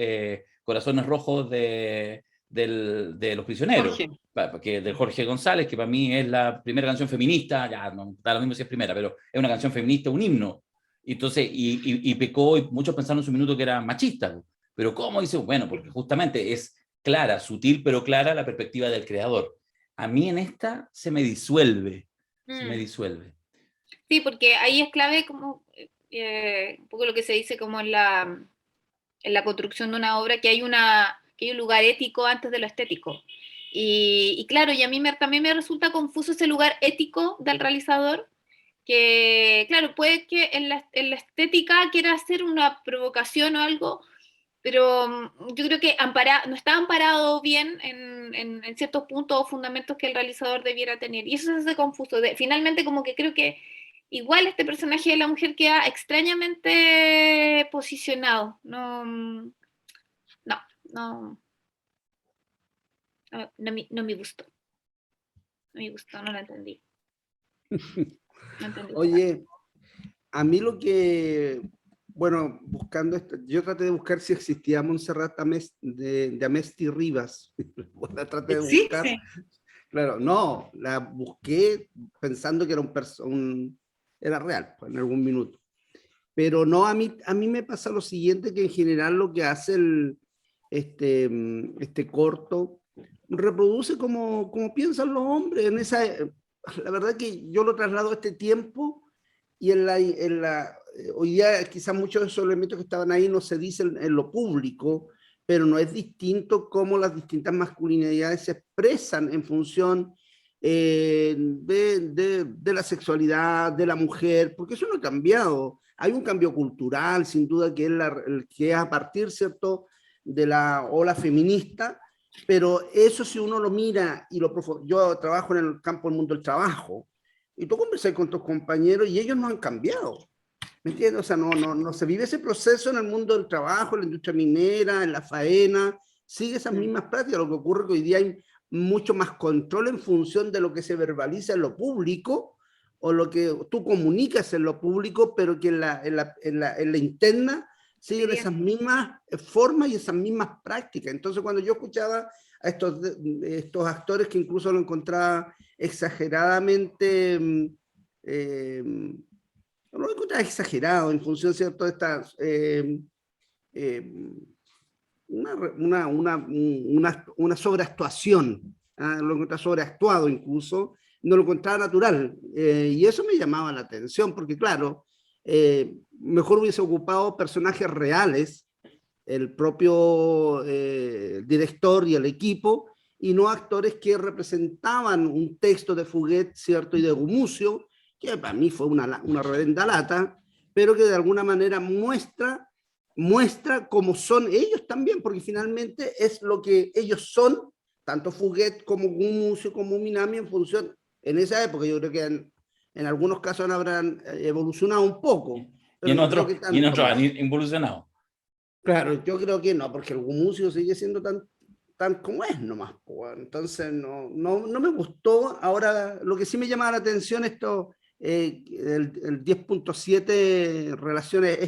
Corazones Rojos de Los Prisioneros, de Jorge González, que para mí es la primera canción feminista, ya no da lo mismo si es primera, pero es una canción feminista, un himno. Entonces, y pecó, y muchos pensaron en su minuto que era machista. Pero ¿cómo dice? Bueno, porque justamente es clara, sutil, pero clara la perspectiva del creador. A mí en esta se me disuelve. Sí, porque ahí es clave como un poco lo que se dice como en la construcción de una obra, que hay un lugar ético antes de lo estético. Y claro, y a mí también me resulta confuso ese lugar ético del realizador, que claro, puede que en la estética quiera hacer una provocación o algo, pero yo creo que no está amparado bien en ciertos puntos o fundamentos que el realizador debiera tener. Y eso se hace confuso. Finalmente, como que creo que igual este personaje de la mujer queda extrañamente posicionado. No me gustó. No me gustó, no lo entendí. Oye, a mí lo que, bueno, buscando esto, yo traté de buscar si existía Montserrat de Amesti Rivas. La traté de buscar. Claro, no, la busqué pensando que era era real, pues, en algún minuto. Pero no, a mí me pasa lo siguiente, que en general lo que hace este corto reproduce como piensan los hombres. La verdad que yo lo traslado a este tiempo y hoy día quizás muchos de esos elementos que estaban ahí no se dicen en lo público, pero no es distinto cómo las distintas masculinidades se expresan en función de la sexualidad, de la mujer, porque eso no ha cambiado. Hay un cambio cultural, sin duda, que es a partir, ¿cierto?, de la ola feminista, pero eso si uno lo mira y yo trabajo en el campo del mundo del trabajo, y tú conversas con tus compañeros y ellos no han cambiado. ¿Me entiendes? O sea, no se vive ese proceso en el mundo del trabajo, en la industria minera, en la faena, sigue esas mismas prácticas. Lo que ocurre es que hoy día hay mucho más control en función de lo que se verbaliza en lo público o lo que tú comunicas en lo público, pero que en la interna siguen esas mismas formas y esas mismas prácticas. Entonces, cuando yo escuchaba a estos actores que incluso lo encontraba exageradamente... no lo encontraba exagerado en función, ¿cierto?, de estas una sobreactuación, lo encontraba sobreactuado incluso, no lo encontraba natural, y eso me llamaba la atención, porque claro, mejor hubiese ocupado personajes reales, el propio director y el equipo, y no actores que representaban un texto de Fuguet, ¿cierto?, y de Gumucio, que para mí fue una reverenda lata, pero que de alguna manera muestra cómo son ellos también, porque finalmente es lo que ellos son, tanto Fuguet como Gumucio como Minami, en función, en esa época. Yo creo que en algunos casos habrán evolucionado un poco. Y en otros han involucionado. Claro, yo creo que no, porque el Gumucio sigue siendo tan como es nomás. Entonces no me gustó. Ahora, lo que sí me llama la atención esto... el 10.7 relaciones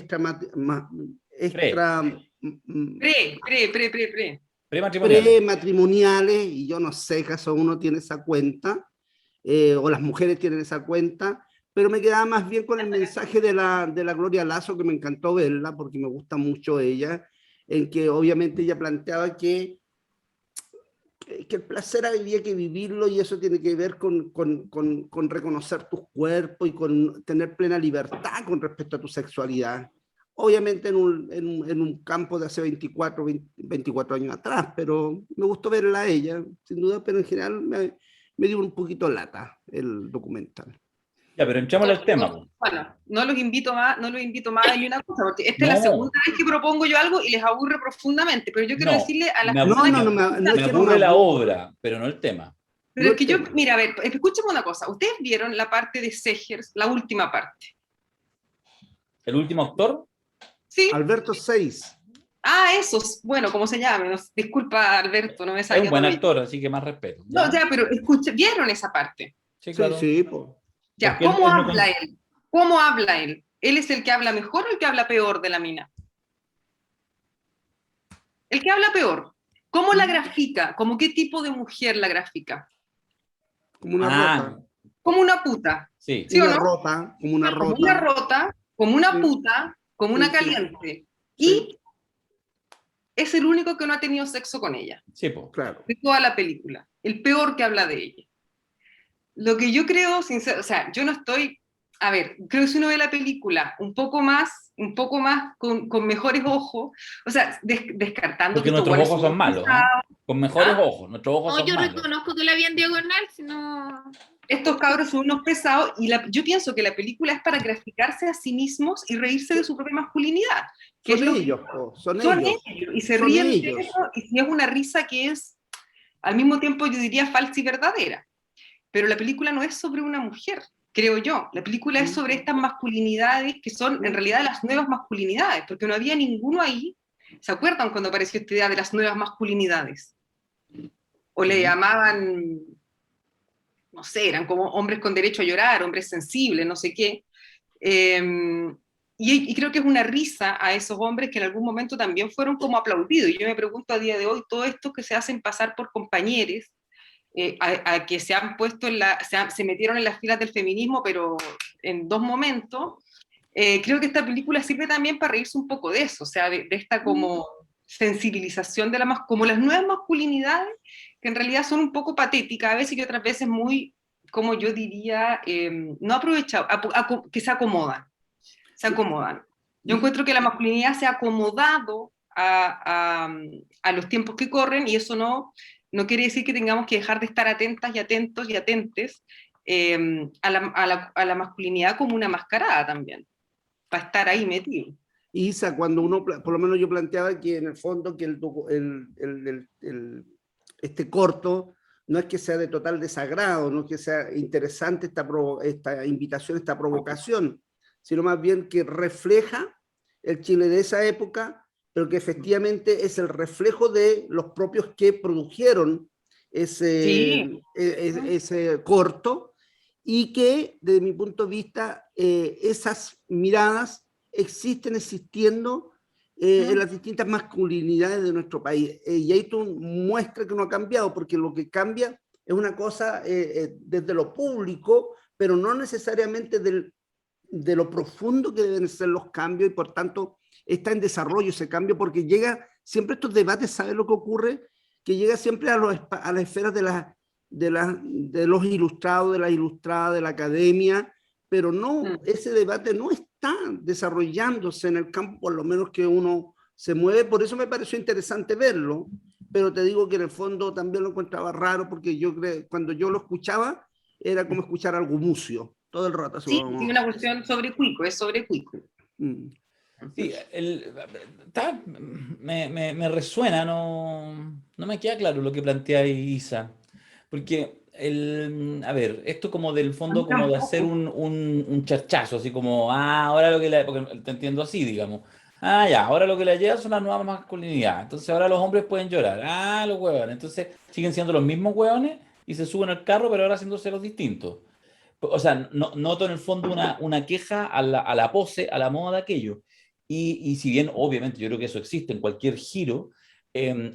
prematrimoniales, y yo no sé, caso uno tiene esa cuenta, o las mujeres tienen esa cuenta, pero me quedaba más bien con el mensaje de la Gloria Lazo, que me encantó verla, porque me gusta mucho ella, en que obviamente ella planteaba que el placer había que vivirlo, y eso tiene que ver con reconocer tus cuerpos y con tener plena libertad con respecto a tu sexualidad. Obviamente en un campo de hace 24 años atrás, pero me gustó verla a ella, sin duda, pero en general me dio un poquito lata el documental. Ya, pero entramos al tema. Bueno, no los invito más ni una cosa, porque esta es la segunda vez que propongo yo algo y les aburre profundamente, pero yo quiero decirle a las personas me aburre la obra, pero no el tema. Pero es que yo, mira, a ver, escúchame una cosa, ¿ustedes vieron la parte de Segers, la última parte? ¿El último actor? Sí. Alberto Seis. Ah, esos, bueno, ¿cómo se llama? Disculpa, Alberto, no me sale. Es un buen actor, así que más respeto. ¿Ya? No, ya, pero ¿vieron esa parte? Sí, claro. Sí, pues. Ya, ¿cómo habla él? ¿Cómo habla él? ¿Él es el que habla mejor o el que habla peor de la mina? El que habla peor. ¿Cómo la grafica? ¿Cómo qué tipo de mujer la grafica? Como una rota. Como una puta. Sí. ¿Sí una rota, como una rota. Como una rota, como una puta, como una caliente. Y es el único que no ha tenido sexo con ella. Sí, pues. Claro. De toda la película. El peor que habla de ella. Lo que yo creo, o sea, yo no estoy, a ver, creo que si uno ve la película un poco más con mejores ojos, o sea, descartando porque que nuestros ojos son malos, con mejores ojos, nuestros ojos son malos. Yo reconozco que la vi en diagonal, sino... Estos cabros son unos pesados, y yo pienso que la película es para graficarse a sí mismos y reírse de su propia masculinidad. Que son ellos. Y se ríen de eso, y es una risa que es, al mismo tiempo, yo diría falsa y verdadera. Pero la película no es sobre una mujer, creo yo. La película es sobre estas masculinidades que son en realidad las nuevas masculinidades, porque no había ninguno ahí. ¿Se acuerdan cuando apareció esta idea de las nuevas masculinidades? O le llamaban no sé, eran como hombres con derecho a llorar, hombres sensibles, no sé qué. Y creo que es una risa a esos hombres que en algún momento también fueron como aplaudidos. Y yo me pregunto a día de hoy, todos estos que se hacen pasar por compañeros, a que se han puesto se metieron en las filas del feminismo, pero en 2 momentos, creo que esta película sirve también para reírse un poco de eso, o sea, de esta como sensibilización de como las nuevas masculinidades, que en realidad son un poco patéticas a veces y otras veces muy, como yo diría, no aprovechadas, que se acomodan. Yo encuentro que la masculinidad se ha acomodado a los tiempos que corren, y eso no quiere decir que tengamos que dejar de estar atentas y atentos y atentes a la masculinidad como una mascarada también, para estar ahí metido. Isa, cuando uno, por lo menos yo planteaba que en el fondo que este corto no es que sea de total desagrado, no es que sea interesante esta invitación, esta provocación, sino más bien que refleja el Chile de esa época, pero que efectivamente es el reflejo de los propios que produjeron ese corto, y que desde mi punto de vista esas miradas existen existiendo en las distintas masculinidades de nuestro país. Y ahí tú muestras que no ha cambiado, porque lo que cambia es una cosa desde lo público, pero no necesariamente de lo profundo que deben ser los cambios, y por tanto está en desarrollo ese cambio, porque llega siempre estos debates, ¿sabes lo que ocurre? Que llega siempre a las esferas de los ilustrados, de las ilustradas, de la academia, pero no, ese debate no está desarrollándose en el campo, por lo menos que uno se mueve. Por eso me pareció interesante verlo, pero te digo que en el fondo también lo encontraba raro, porque cuando yo lo escuchaba era como escuchar algo mucio todo el rato. Sí, como una cuestión sobre Cuico, es sobre Cuico. Sí, me resuena, no me queda claro lo que plantea Isa, porque a ver, esto como del fondo, como de hacer un charchazo, así como, ahora lo que porque te entiendo así, digamos, ya, ahora lo que le llega son las nuevas masculinidades, entonces ahora los hombres pueden llorar, los huevones, entonces siguen siendo los mismos huevones y se suben al carro, pero ahora haciéndose los distintos. O sea, noto en el fondo una queja a la pose, a la moda de aquello. Y si bien obviamente yo creo que eso existe en cualquier giro,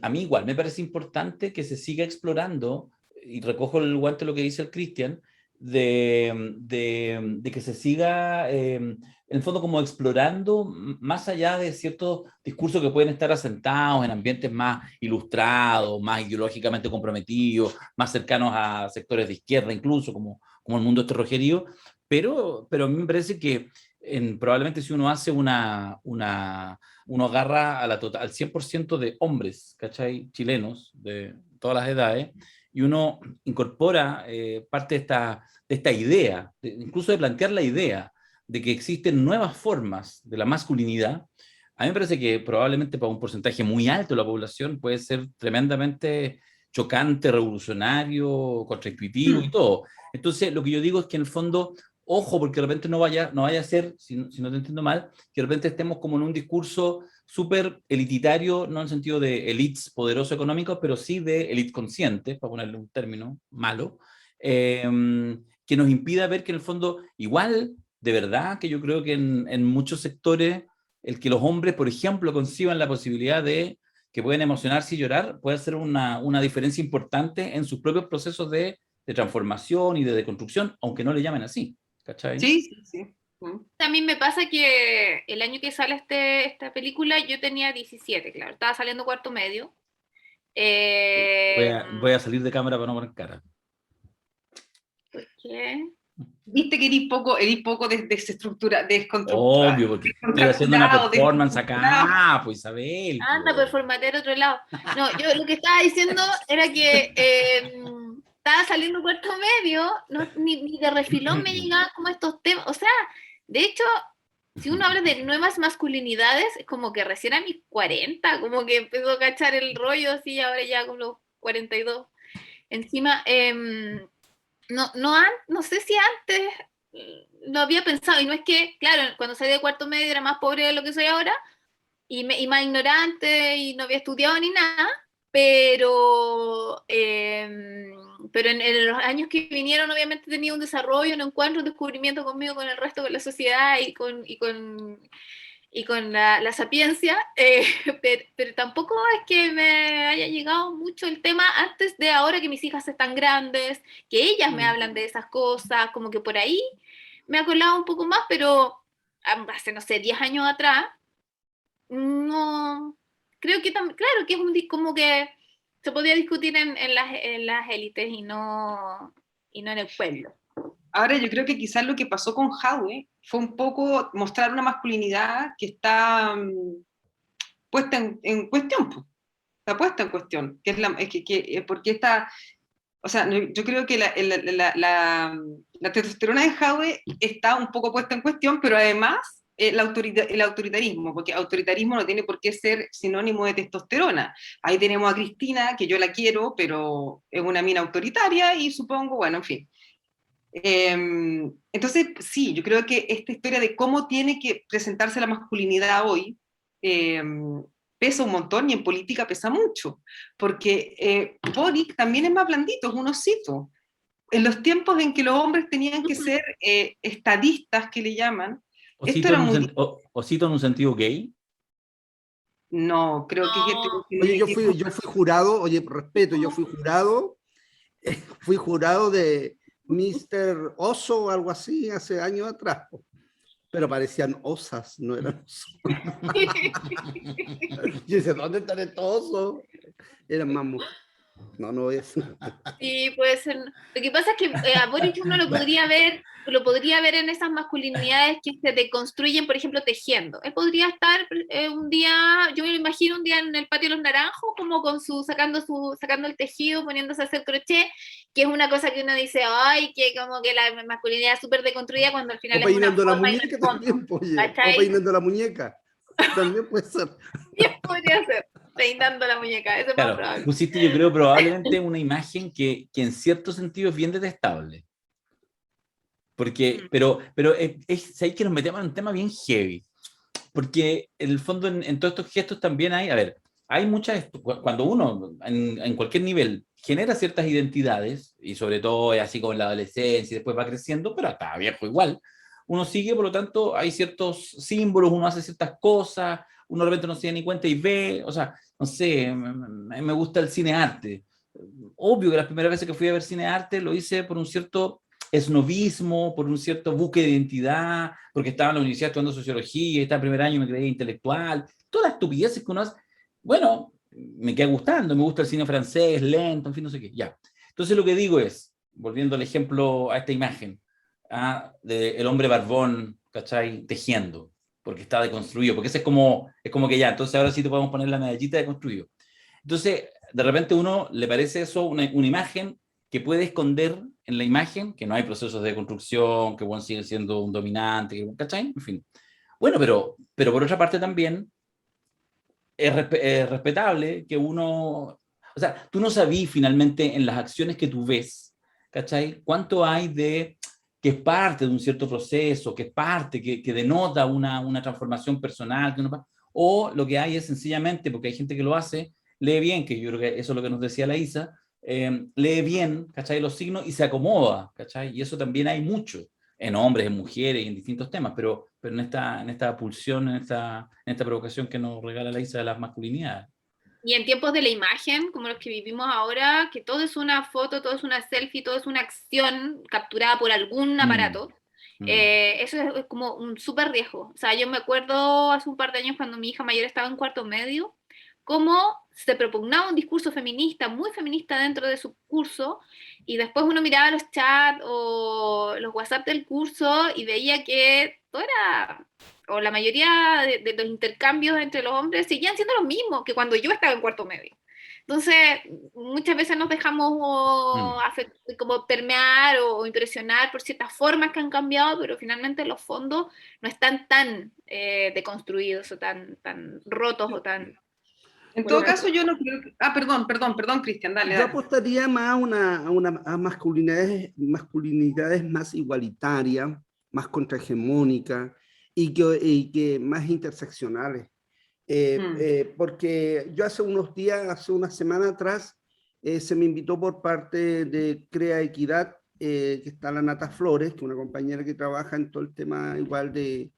a mí igual me parece importante que se siga explorando, y recojo el guante lo que dice el Cristian, de que se siga en el fondo como explorando más allá de ciertos discursos que pueden estar asentados en ambientes más ilustrados, más ideológicamente comprometidos, más cercanos a sectores de izquierda incluso, como el mundo extranjero, pero a mí me parece que probablemente si uno hace uno agarra al 100% de hombres, ¿cachai? Chilenos, de todas las edades, y uno incorpora parte de esta idea, incluso de plantear la idea de que existen nuevas formas de la masculinidad. A mí me parece que probablemente para un porcentaje muy alto de la población puede ser tremendamente chocante, revolucionario, contraintuitivo y todo. Entonces, lo que yo digo es que en el fondo, ojo, porque de repente no vaya a ser, si no te entiendo mal, que de repente estemos como en un discurso súper elititario, no en el sentido de elites poderosos económicos, pero sí de élite consciente, para ponerle un término malo, que nos impida ver que en el fondo, igual, de verdad, que yo creo que en muchos sectores, el que los hombres, por ejemplo, conciban la posibilidad de que pueden emocionarse y llorar, puede hacer una diferencia importante en sus propios procesos de transformación y de deconstrucción, aunque no le llamen así, ¿cachai? Sí. También me pasa que el año que sale esta película yo tenía 17, claro, estaba saliendo cuarto medio. Voy a salir de cámara para no poner cara. ¿Por qué? Viste que eres poco desestructurado, Obvio, porque estoy haciendo una performance acá, pues Isabel. Anda, performatear otro lado. No, yo lo que estaba diciendo era que estaba saliendo cuarto medio, ni de refilón me llegaban como estos temas. O sea, de hecho, si uno habla de nuevas masculinidades, es como que recién a mis 40, como que empezó a cachar el rollo así, ahora ya con los 42. Encima, no sé si antes lo había pensado, y no es que, claro, cuando salí de cuarto medio era más pobre de lo que soy ahora, y más ignorante, y no había estudiado ni nada, pero pero en los años que vinieron obviamente he tenido un desarrollo, un encuentro, un descubrimiento conmigo, con el resto, con la sociedad y con la sapiencia, pero tampoco es que me haya llegado mucho el tema antes de ahora que mis hijas están grandes, que ellas me hablan de esas cosas, como que por ahí me ha colado un poco más, pero hace, no sé, 10 años atrás, no, creo que, claro, que es como que se podía discutir en las élites y no en el pueblo. Ahora yo creo que quizás lo que pasó con Howe fue un poco mostrar una masculinidad que está puesta en cuestión, pues. Está puesta en cuestión, que es porque está, o sea, yo creo que la testosterona de Howe está un poco puesta en cuestión, pero además el autoritarismo, porque autoritarismo no tiene por qué ser sinónimo de testosterona. Ahí tenemos a Cristina, que yo la quiero, pero es una mina autoritaria y supongo, bueno, en fin. Entonces, sí, yo creo que esta historia de cómo tiene que presentarse la masculinidad hoy pesa un montón, y en política pesa mucho, porque Boric también es más blandito, es un osito. En los tiempos en que los hombres tenían que ser estadistas, que le llaman, esto era muy... ¿Osito en un sentido gay? No, creo que... Oye, yo fui jurado, oye, respeto, yo fui jurado de Mr. Oso o algo así hace años atrás, pero parecían osas, no eran osos. Yo decía, ¿dónde están estos osos? Eran más mujeres. No voy a decir. Sí, puede ser. Lo que pasa es que a Boric uno lo podría ver en esas masculinidades que se deconstruyen, por ejemplo, tejiendo. Él podría estar un día, yo me lo imagino un día en el patio de los naranjos, como sacando el tejido, poniéndose a hacer crochet, que es una cosa que uno dice, ay, que como que la masculinidad es súper deconstruida, cuando al final o es una peinando la forma muñeca también, oye. O peinando la muñeca. También puede ser. Bien podría ser. Peinando la muñeca, eso es claro, más probable. Pusiste, yo creo, probablemente una imagen que en cierto sentido es bien detestable. Porque, pero ahí que nos metemos en un tema bien heavy. Porque en el fondo, en todos estos gestos también hay muchas, cuando uno en cualquier nivel genera ciertas identidades, y sobre todo así como en la adolescencia y después va creciendo, pero hasta viejo igual, uno sigue, por lo tanto, hay ciertos símbolos, uno hace ciertas cosas, uno de repente no se da ni cuenta y ve, o sea, no sé, me gusta el cine arte. Obvio que las primeras veces que fui a ver cine arte lo hice por un cierto esnovismo, por un cierto buque de identidad, porque estaba en la universidad estudiando sociología, y estaba en primer año y me creía intelectual, todas las estupideces que uno hace. Bueno, me queda gustando, me gusta el cine francés, lento, en fin, no sé qué, ya. Entonces lo que digo es, volviendo al ejemplo, a esta imagen, del hombre barbón, ¿cachai? Tejiendo, porque está deconstruido, porque ese es como que ya, entonces ahora sí te podemos poner la medallita de construido. Entonces, de repente a uno le parece eso una imagen que puede esconder en la imagen que no hay procesos de construcción, que Juan sigue siendo un dominante, ¿cachai? En fin. Bueno, pero por otra parte también es respetable que uno... O sea, tú no sabís finalmente en las acciones que tú ves, ¿cachai? ¿Cuánto hay de que es parte de un cierto proceso, que es parte, que denota una transformación personal, o lo que hay es sencillamente, porque hay gente que lo hace, lee bien, que yo creo que eso es lo que nos decía la Isa, lee bien, ¿cachai? Los signos y se acomoda, ¿cachai? Y eso también hay mucho, en hombres, en mujeres y en distintos temas, pero en esta pulsión, en esta provocación que nos regala la Isa de las masculinidades. Y en tiempos de la imagen, como los que vivimos ahora, que todo es una foto, todo es una selfie, todo es una acción capturada por algún aparato, eso es como un súper riesgo. O sea, yo me acuerdo hace un par de años cuando mi hija mayor estaba en cuarto medio, cómo se propugnaba un discurso feminista, muy feminista dentro de su curso, y después uno miraba los chats o los WhatsApp del curso y veía que todo era, o la mayoría de los intercambios entre los hombres seguían siendo los mismos que cuando yo estaba en cuarto medio. Entonces, muchas veces nos dejamos como permear o impresionar por ciertas formas que han cambiado, pero finalmente los fondos no están tan deconstruidos o tan rotos o tan... En todo caso, yo no creo que... perdón, Cristian, dale. Yo apostaría más a masculinidades más igualitarias, más contrahegemónicas y que más interseccionales. Porque yo hace unos días, hace una semana atrás, se me invitó por parte de Crea Equidad, que está la Nata Flores, que es una compañera que trabaja en todo el tema igual de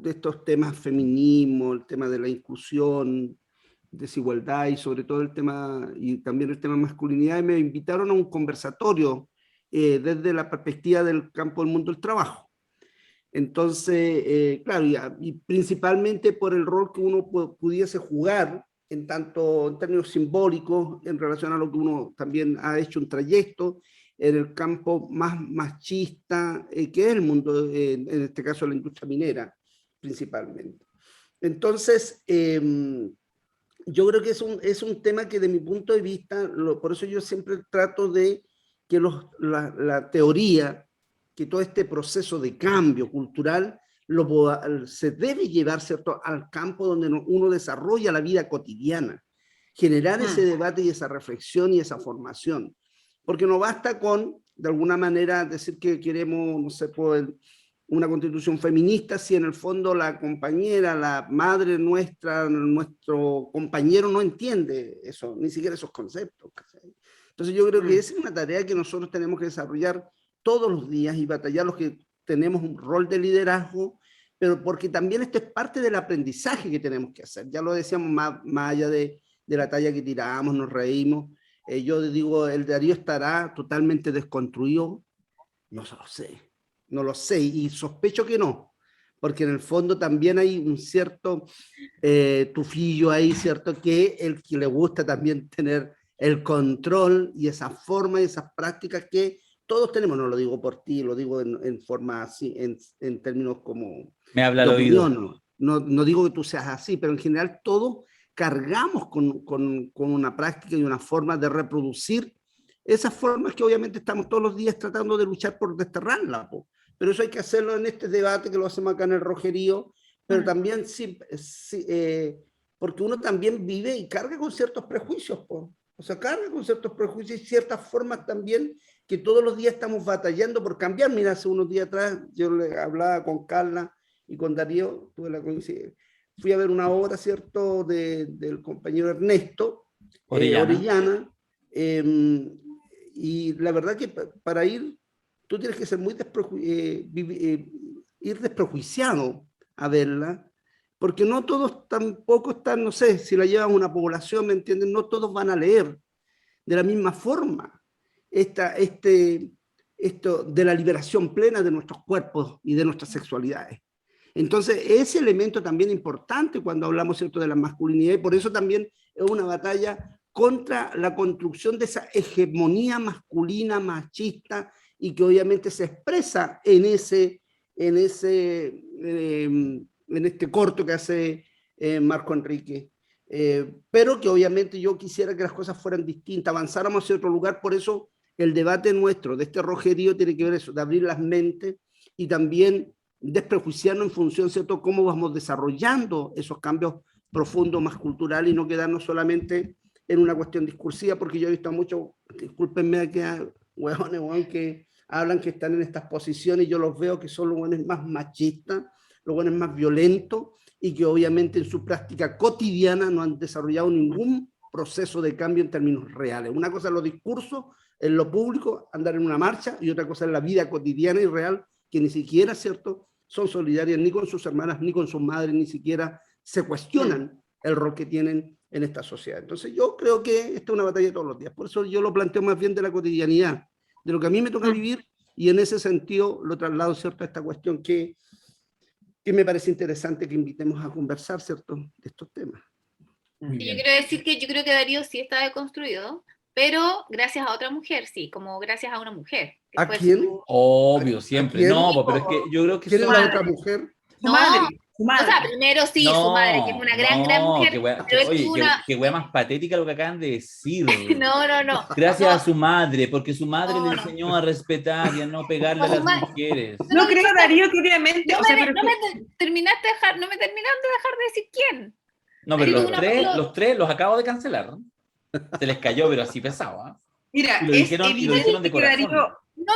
estos temas feminismo, el tema de la inclusión, desigualdad y sobre todo el tema, y también el tema masculinidad, y me invitaron a un conversatorio desde la perspectiva del campo del mundo del trabajo. Entonces, claro, y principalmente por el rol que uno pudiese jugar en términos simbólicos, en relación a lo que uno también ha hecho un trayecto en el campo más machista, que es el mundo, en este caso la industria minera, principalmente. Entonces, yo creo que es un tema que de mi punto de vista, por eso yo siempre trato de que la teoría, que todo este proceso de cambio cultural se debe llevar, ¿cierto?, al campo donde uno desarrolla la vida cotidiana, generar ese debate y esa reflexión y esa formación. Porque no basta con, de alguna manera, decir que queremos, no sé, una constitución feminista, si en el fondo la compañera, la madre nuestra, nuestro compañero no entiende eso, ni siquiera esos conceptos. Entonces yo creo que esa es una tarea que nosotros tenemos que desarrollar todos los días y batallar los que tenemos un rol de liderazgo, pero porque también esto es parte del aprendizaje que tenemos que hacer. Ya lo decíamos, más allá de la talla que tiramos, nos reímos. Yo digo, el Darío estará totalmente desconstruido. No lo sé, y sospecho que no, porque en el fondo también hay un cierto tufillo ahí, ¿cierto? Que el que le gusta también tener el control y esa forma y esas prácticas que todos tenemos. No lo digo por ti, lo digo en forma así, en términos como... Me habla al oído. No digo que tú seas así, pero en general todos cargamos con una práctica y una forma de reproducir esas formas que obviamente estamos todos los días tratando de luchar por desterrarla, pero eso hay que hacerlo en este debate que lo hacemos acá en el Rogerío, pero también porque uno también vive y carga con ciertos prejuicios, o sea, carga con ciertos prejuicios y ciertas formas también que todos los días estamos batallando por cambiar. Mira, hace unos días atrás yo le hablaba con Carla y con Darío, tuve la coincidencia. Fui a ver una obra, ¿cierto?, del compañero Ernesto Orellana, y la verdad que para ir, tú tienes que ser muy ir desprejuiciado a verla, porque no todos tampoco están, no sé, si la llevan a una población, ¿me entienden? No todos van a leer de la misma forma esto de la liberación plena de nuestros cuerpos y de nuestras sexualidades. Entonces, ese elemento también importante cuando hablamos, ¿cierto?, de la masculinidad, y por eso también es una batalla contra la construcción de esa hegemonía masculina, machista, y que obviamente se expresa en este corto que hace Marco Enrique. Pero que obviamente yo quisiera que las cosas fueran distintas, avanzáramos hacia otro lugar. Por eso el debate nuestro de este Rogerío tiene que ver eso, de abrir las mentes y también desprejuiciarnos en función, ¿cierto?, cómo vamos desarrollando esos cambios profundos más culturales y no quedarnos solamente en una cuestión discursiva, porque yo he visto a muchos, discúlpenme, hueones que hablan que están en estas posiciones, y yo los veo que son los hueones más machistas, los hueones más violentos, y que obviamente en su práctica cotidiana no han desarrollado ningún proceso de cambio en términos reales. Una cosa es los discursos, en lo público, andar en una marcha, y otra cosa es la vida cotidiana y real, que ni siquiera, ¿cierto?, son solidarias ni con sus hermanas, ni con sus madres, ni siquiera se cuestionan el rol que tienen en esta sociedad. Entonces yo creo que esta es una batalla de todos los días. Por eso yo lo planteo más bien de la cotidianidad, de lo que a mí me toca vivir, y en ese sentido lo traslado, ¿cierto?, a esta cuestión que me parece interesante que invitemos a conversar, ¿cierto?, de estos temas. Sí, yo quiero decir que yo creo que Darío sí está deconstruido, pero gracias a otra mujer, sí, como gracias a una mujer. ¿A quién? Obvio, siempre. No, pero es que yo creo que... ¿Quién es la otra mujer? Su madre. O sea, primero sí, su madre, que es una gran mujer. Qué wea más patética lo que acaban de decir. No. Gracias a su madre, porque su madre le enseñó a respetar y a no pegarle a las mujeres. No creo, Darío, que obviamente... No me terminaste de dejar de decir quién. No, pero los tres los acabo de cancelar. Se les cayó, pero así pesado, ¿eh? Mira, y lo dijeron de corazón. No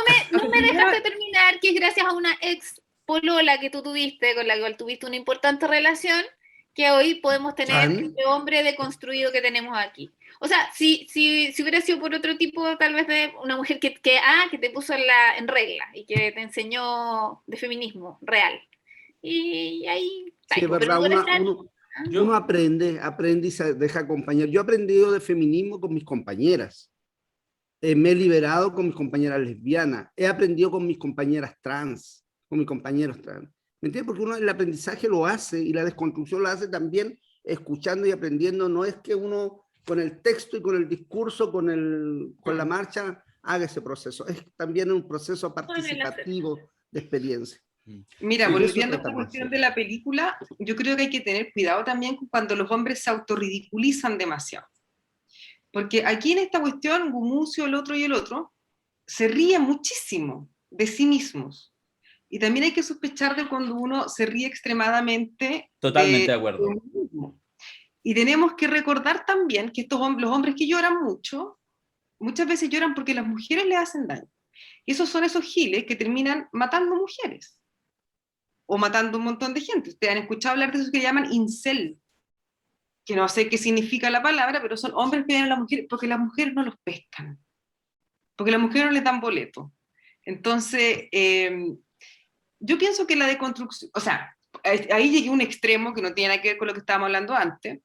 me dejaste terminar, que es gracias a una ex polola que tú tuviste, con la cual tuviste una importante relación, que hoy podemos tener este hombre deconstruido que tenemos aquí. O sea, si hubiera sido por otro tipo, tal vez de una mujer que te puso en regla y que te enseñó de feminismo real. Y ahí... Sí, es verdad, uno aprende y se deja acompañar. Yo he aprendido de feminismo con mis compañeras. Me he liberado con mis compañeras lesbianas. He aprendido con mis compañeras trans, con mis compañeros trans. ¿Me entiendes? Porque uno el aprendizaje lo hace y la desconstrucción lo hace también escuchando y aprendiendo. No es que uno con el texto y con el discurso, con la marcha, haga ese proceso. Es también un proceso participativo de experiencia. Mira, volviendo a la cuestión de la película, yo creo que hay que tener cuidado también cuando los hombres se autorridiculizan demasiado. Porque aquí en esta cuestión, Gumucio, el otro y el otro, se ríen muchísimo de sí mismos. Y también hay que sospechar de cuando uno se ríe extremadamente. Totalmente de acuerdo. Y tenemos que recordar también que los hombres que lloran mucho, muchas veces lloran porque las mujeres les hacen daño. Y esos son esos giles que terminan matando mujeres. O matando un montón de gente. Ustedes han escuchado hablar de esos que llaman incel, que no sé qué significa la palabra, pero son hombres que ven a las mujeres porque las mujeres no los pescan, porque las mujeres no les dan boleto. Entonces, yo pienso que la deconstrucción, o sea, ahí llegué a un extremo que no tiene nada que ver con lo que estábamos hablando antes,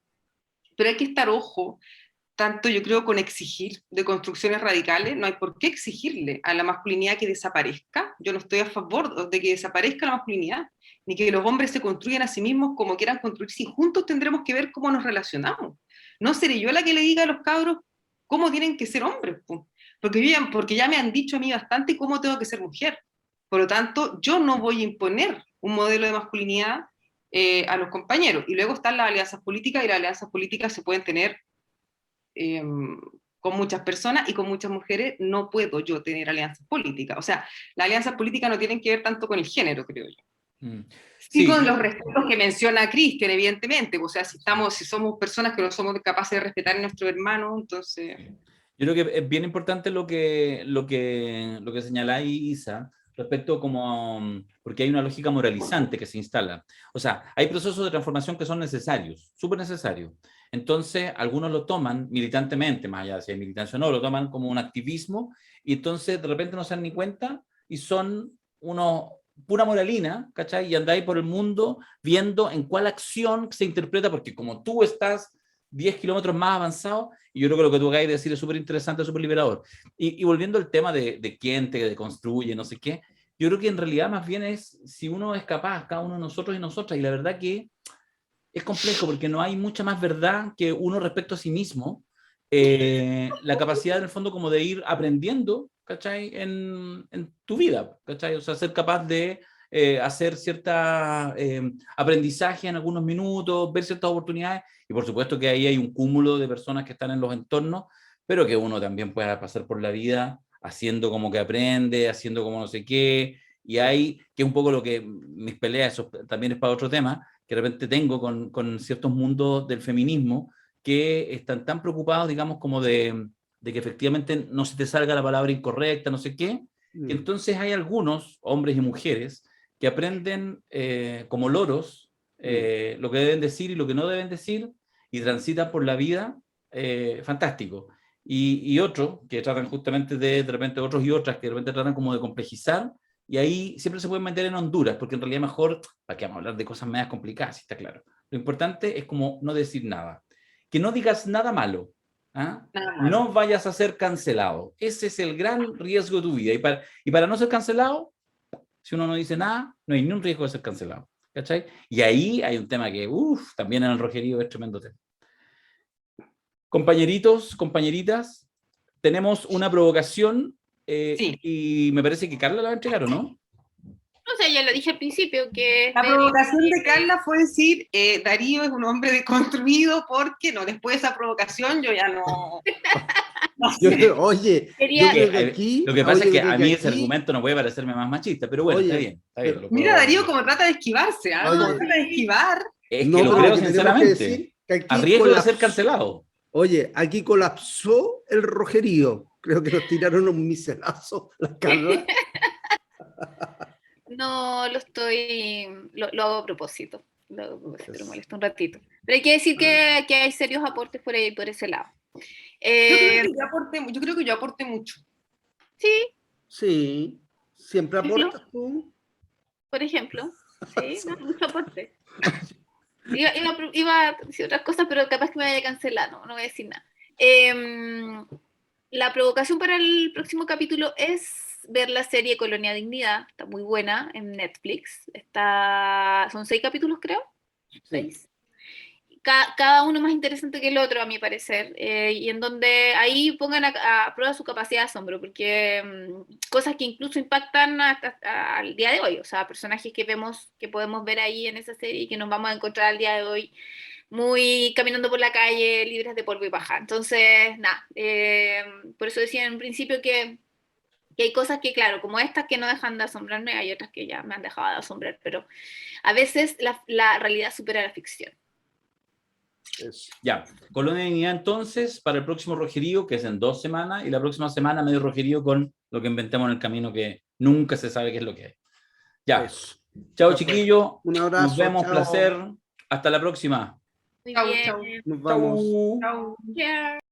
pero hay que estar ojo, tanto yo creo con exigir deconstrucciones radicales, no hay por qué exigirle a la masculinidad que desaparezca. Yo no estoy a favor de que desaparezca la masculinidad, ni que los hombres se construyan a sí mismos como quieran construirse, y juntos tendremos que ver cómo nos relacionamos. No seré yo la que le diga a los cabros cómo tienen que ser hombres, porque ya me han dicho a mí bastante cómo tengo que ser mujer. Por lo tanto, yo no voy a imponer un modelo de masculinidad a los compañeros. Y luego están las alianzas políticas, y las alianzas políticas se pueden tener con muchas personas, y con muchas mujeres no puedo yo tener alianzas políticas. O sea, las alianzas políticas no tienen que ver tanto con el género, creo yo. Sí, con los respetos que menciona Cristian, evidentemente. O sea, si somos personas que no somos capaces de respetar a nuestro hermano, entonces... Yo creo que es bien importante lo que señaláis, Isa, respecto porque hay una lógica moralizante que se instala. O sea, hay procesos de transformación que son necesarios, súper necesarios. Entonces, algunos lo toman militantemente, más allá de si hay militancia o no, lo toman como un activismo, y entonces de repente no se dan ni cuenta y son pura moralina, ¿cachai? Y andáis por el mundo viendo en cuál acción se interpreta, porque como tú estás 10 kilómetros más avanzado, y yo creo que lo que tú acabas de decir es súper interesante, súper liberador. Y volviendo al tema de quién te deconstruye, no sé qué, yo creo que en realidad más bien es si uno es capaz, cada uno de nosotros y nosotras, y la verdad que es complejo porque no hay mucha más verdad que uno respecto a sí mismo, la capacidad en el fondo como de ir aprendiendo, ¿cachai? En tu vida, ¿cachai? O sea, ser capaz de hacer cierta aprendizaje en algunos minutos, ver ciertas oportunidades, y por supuesto que ahí hay un cúmulo de personas que están en los entornos, pero que uno también pueda pasar por la vida haciendo como que aprende, haciendo como no sé qué, y hay, que es un poco lo que mis peleas, eso también es para otro tema, que de repente tengo con ciertos mundos del feminismo que están tan preocupados, digamos, como de que efectivamente no se te salga la palabra incorrecta, no sé qué, que entonces hay algunos, hombres y mujeres, que aprenden como loros lo que deben decir y lo que no deben decir, y transitan por la vida fantástico. Y otros que tratan justamente de repente otros y otras que de repente tratan como de complejizar, y ahí siempre se pueden meter en Honduras, porque en realidad mejor, ¿para qué vamos a hablar de cosas medias complicadas? Está claro. Lo importante es como no decir nada. Que no digas nada malo. ¿Ah? No vayas a ser cancelado. Ese es el gran riesgo de tu vida. Y para no ser cancelado, si uno no dice nada, no hay ni un riesgo de ser cancelado. ¿Cachai? Y ahí hay un tema que, también en el rojerío es tremendo tema. Compañeritos, compañeritas, tenemos una provocación sí. Y me parece que Carla la va a entregar, ¿o no? No sé, ya lo dije al principio, que... La provocación de Carla fue decir, Darío es un hombre deconstruido, porque no, después de esa provocación yo ya no... Oye, quería... yo creo que aquí... Lo que pasa es que a mí ese argumento no puede parecerme más machista, pero bueno, está bien. Mira Darío como trata de esquivarse, ¿ah? Como trata de esquivar. Es que lo creo sinceramente. A riesgo de ser cancelado. Oye, aquí colapsó el rojerío. Creo que nos tiraron un miselazo la Carla. No, lo hago a propósito. Pero molesta un ratito. Pero hay que decir que hay serios aportes por ahí, por ese lado. Yo creo que yo aporté mucho. Sí. Sí, siempre aportas tú. Por ejemplo, sí, no, mucho aporte. Iba a decir otras cosas, pero capaz que me vaya a cancelar, no voy a decir nada. La provocación para el próximo capítulo es ver la serie Colonia Dignidad, está muy buena en Netflix, son 6 capítulos creo, 6. Cada uno más interesante que el otro a mi parecer, y en donde ahí pongan a prueba su capacidad de asombro, porque cosas que incluso impactan al día de hoy, o sea, personajes que podemos ver ahí en esa serie y que nos vamos a encontrar al día de hoy muy caminando por la calle, libres de polvo y paja. Entonces, nada, por eso decía en un principio que hay cosas que, claro, como estas que no dejan de asombrarme, hay otras que ya me han dejado de asombrar, pero a veces la realidad supera la ficción. Eso. Ya, Colonia de Dignidad entonces para el próximo Rogerío, que es en 2 semanas, y la próxima semana medio Rogerío con lo que inventemos en el camino, que nunca se sabe qué es lo que es. Ya, Eso. chao chiquillos, Un abrazo, nos vemos, chao. placer, hasta la próxima. Muy Chau, bien. chau. Nos vamos. Chau. Yeah.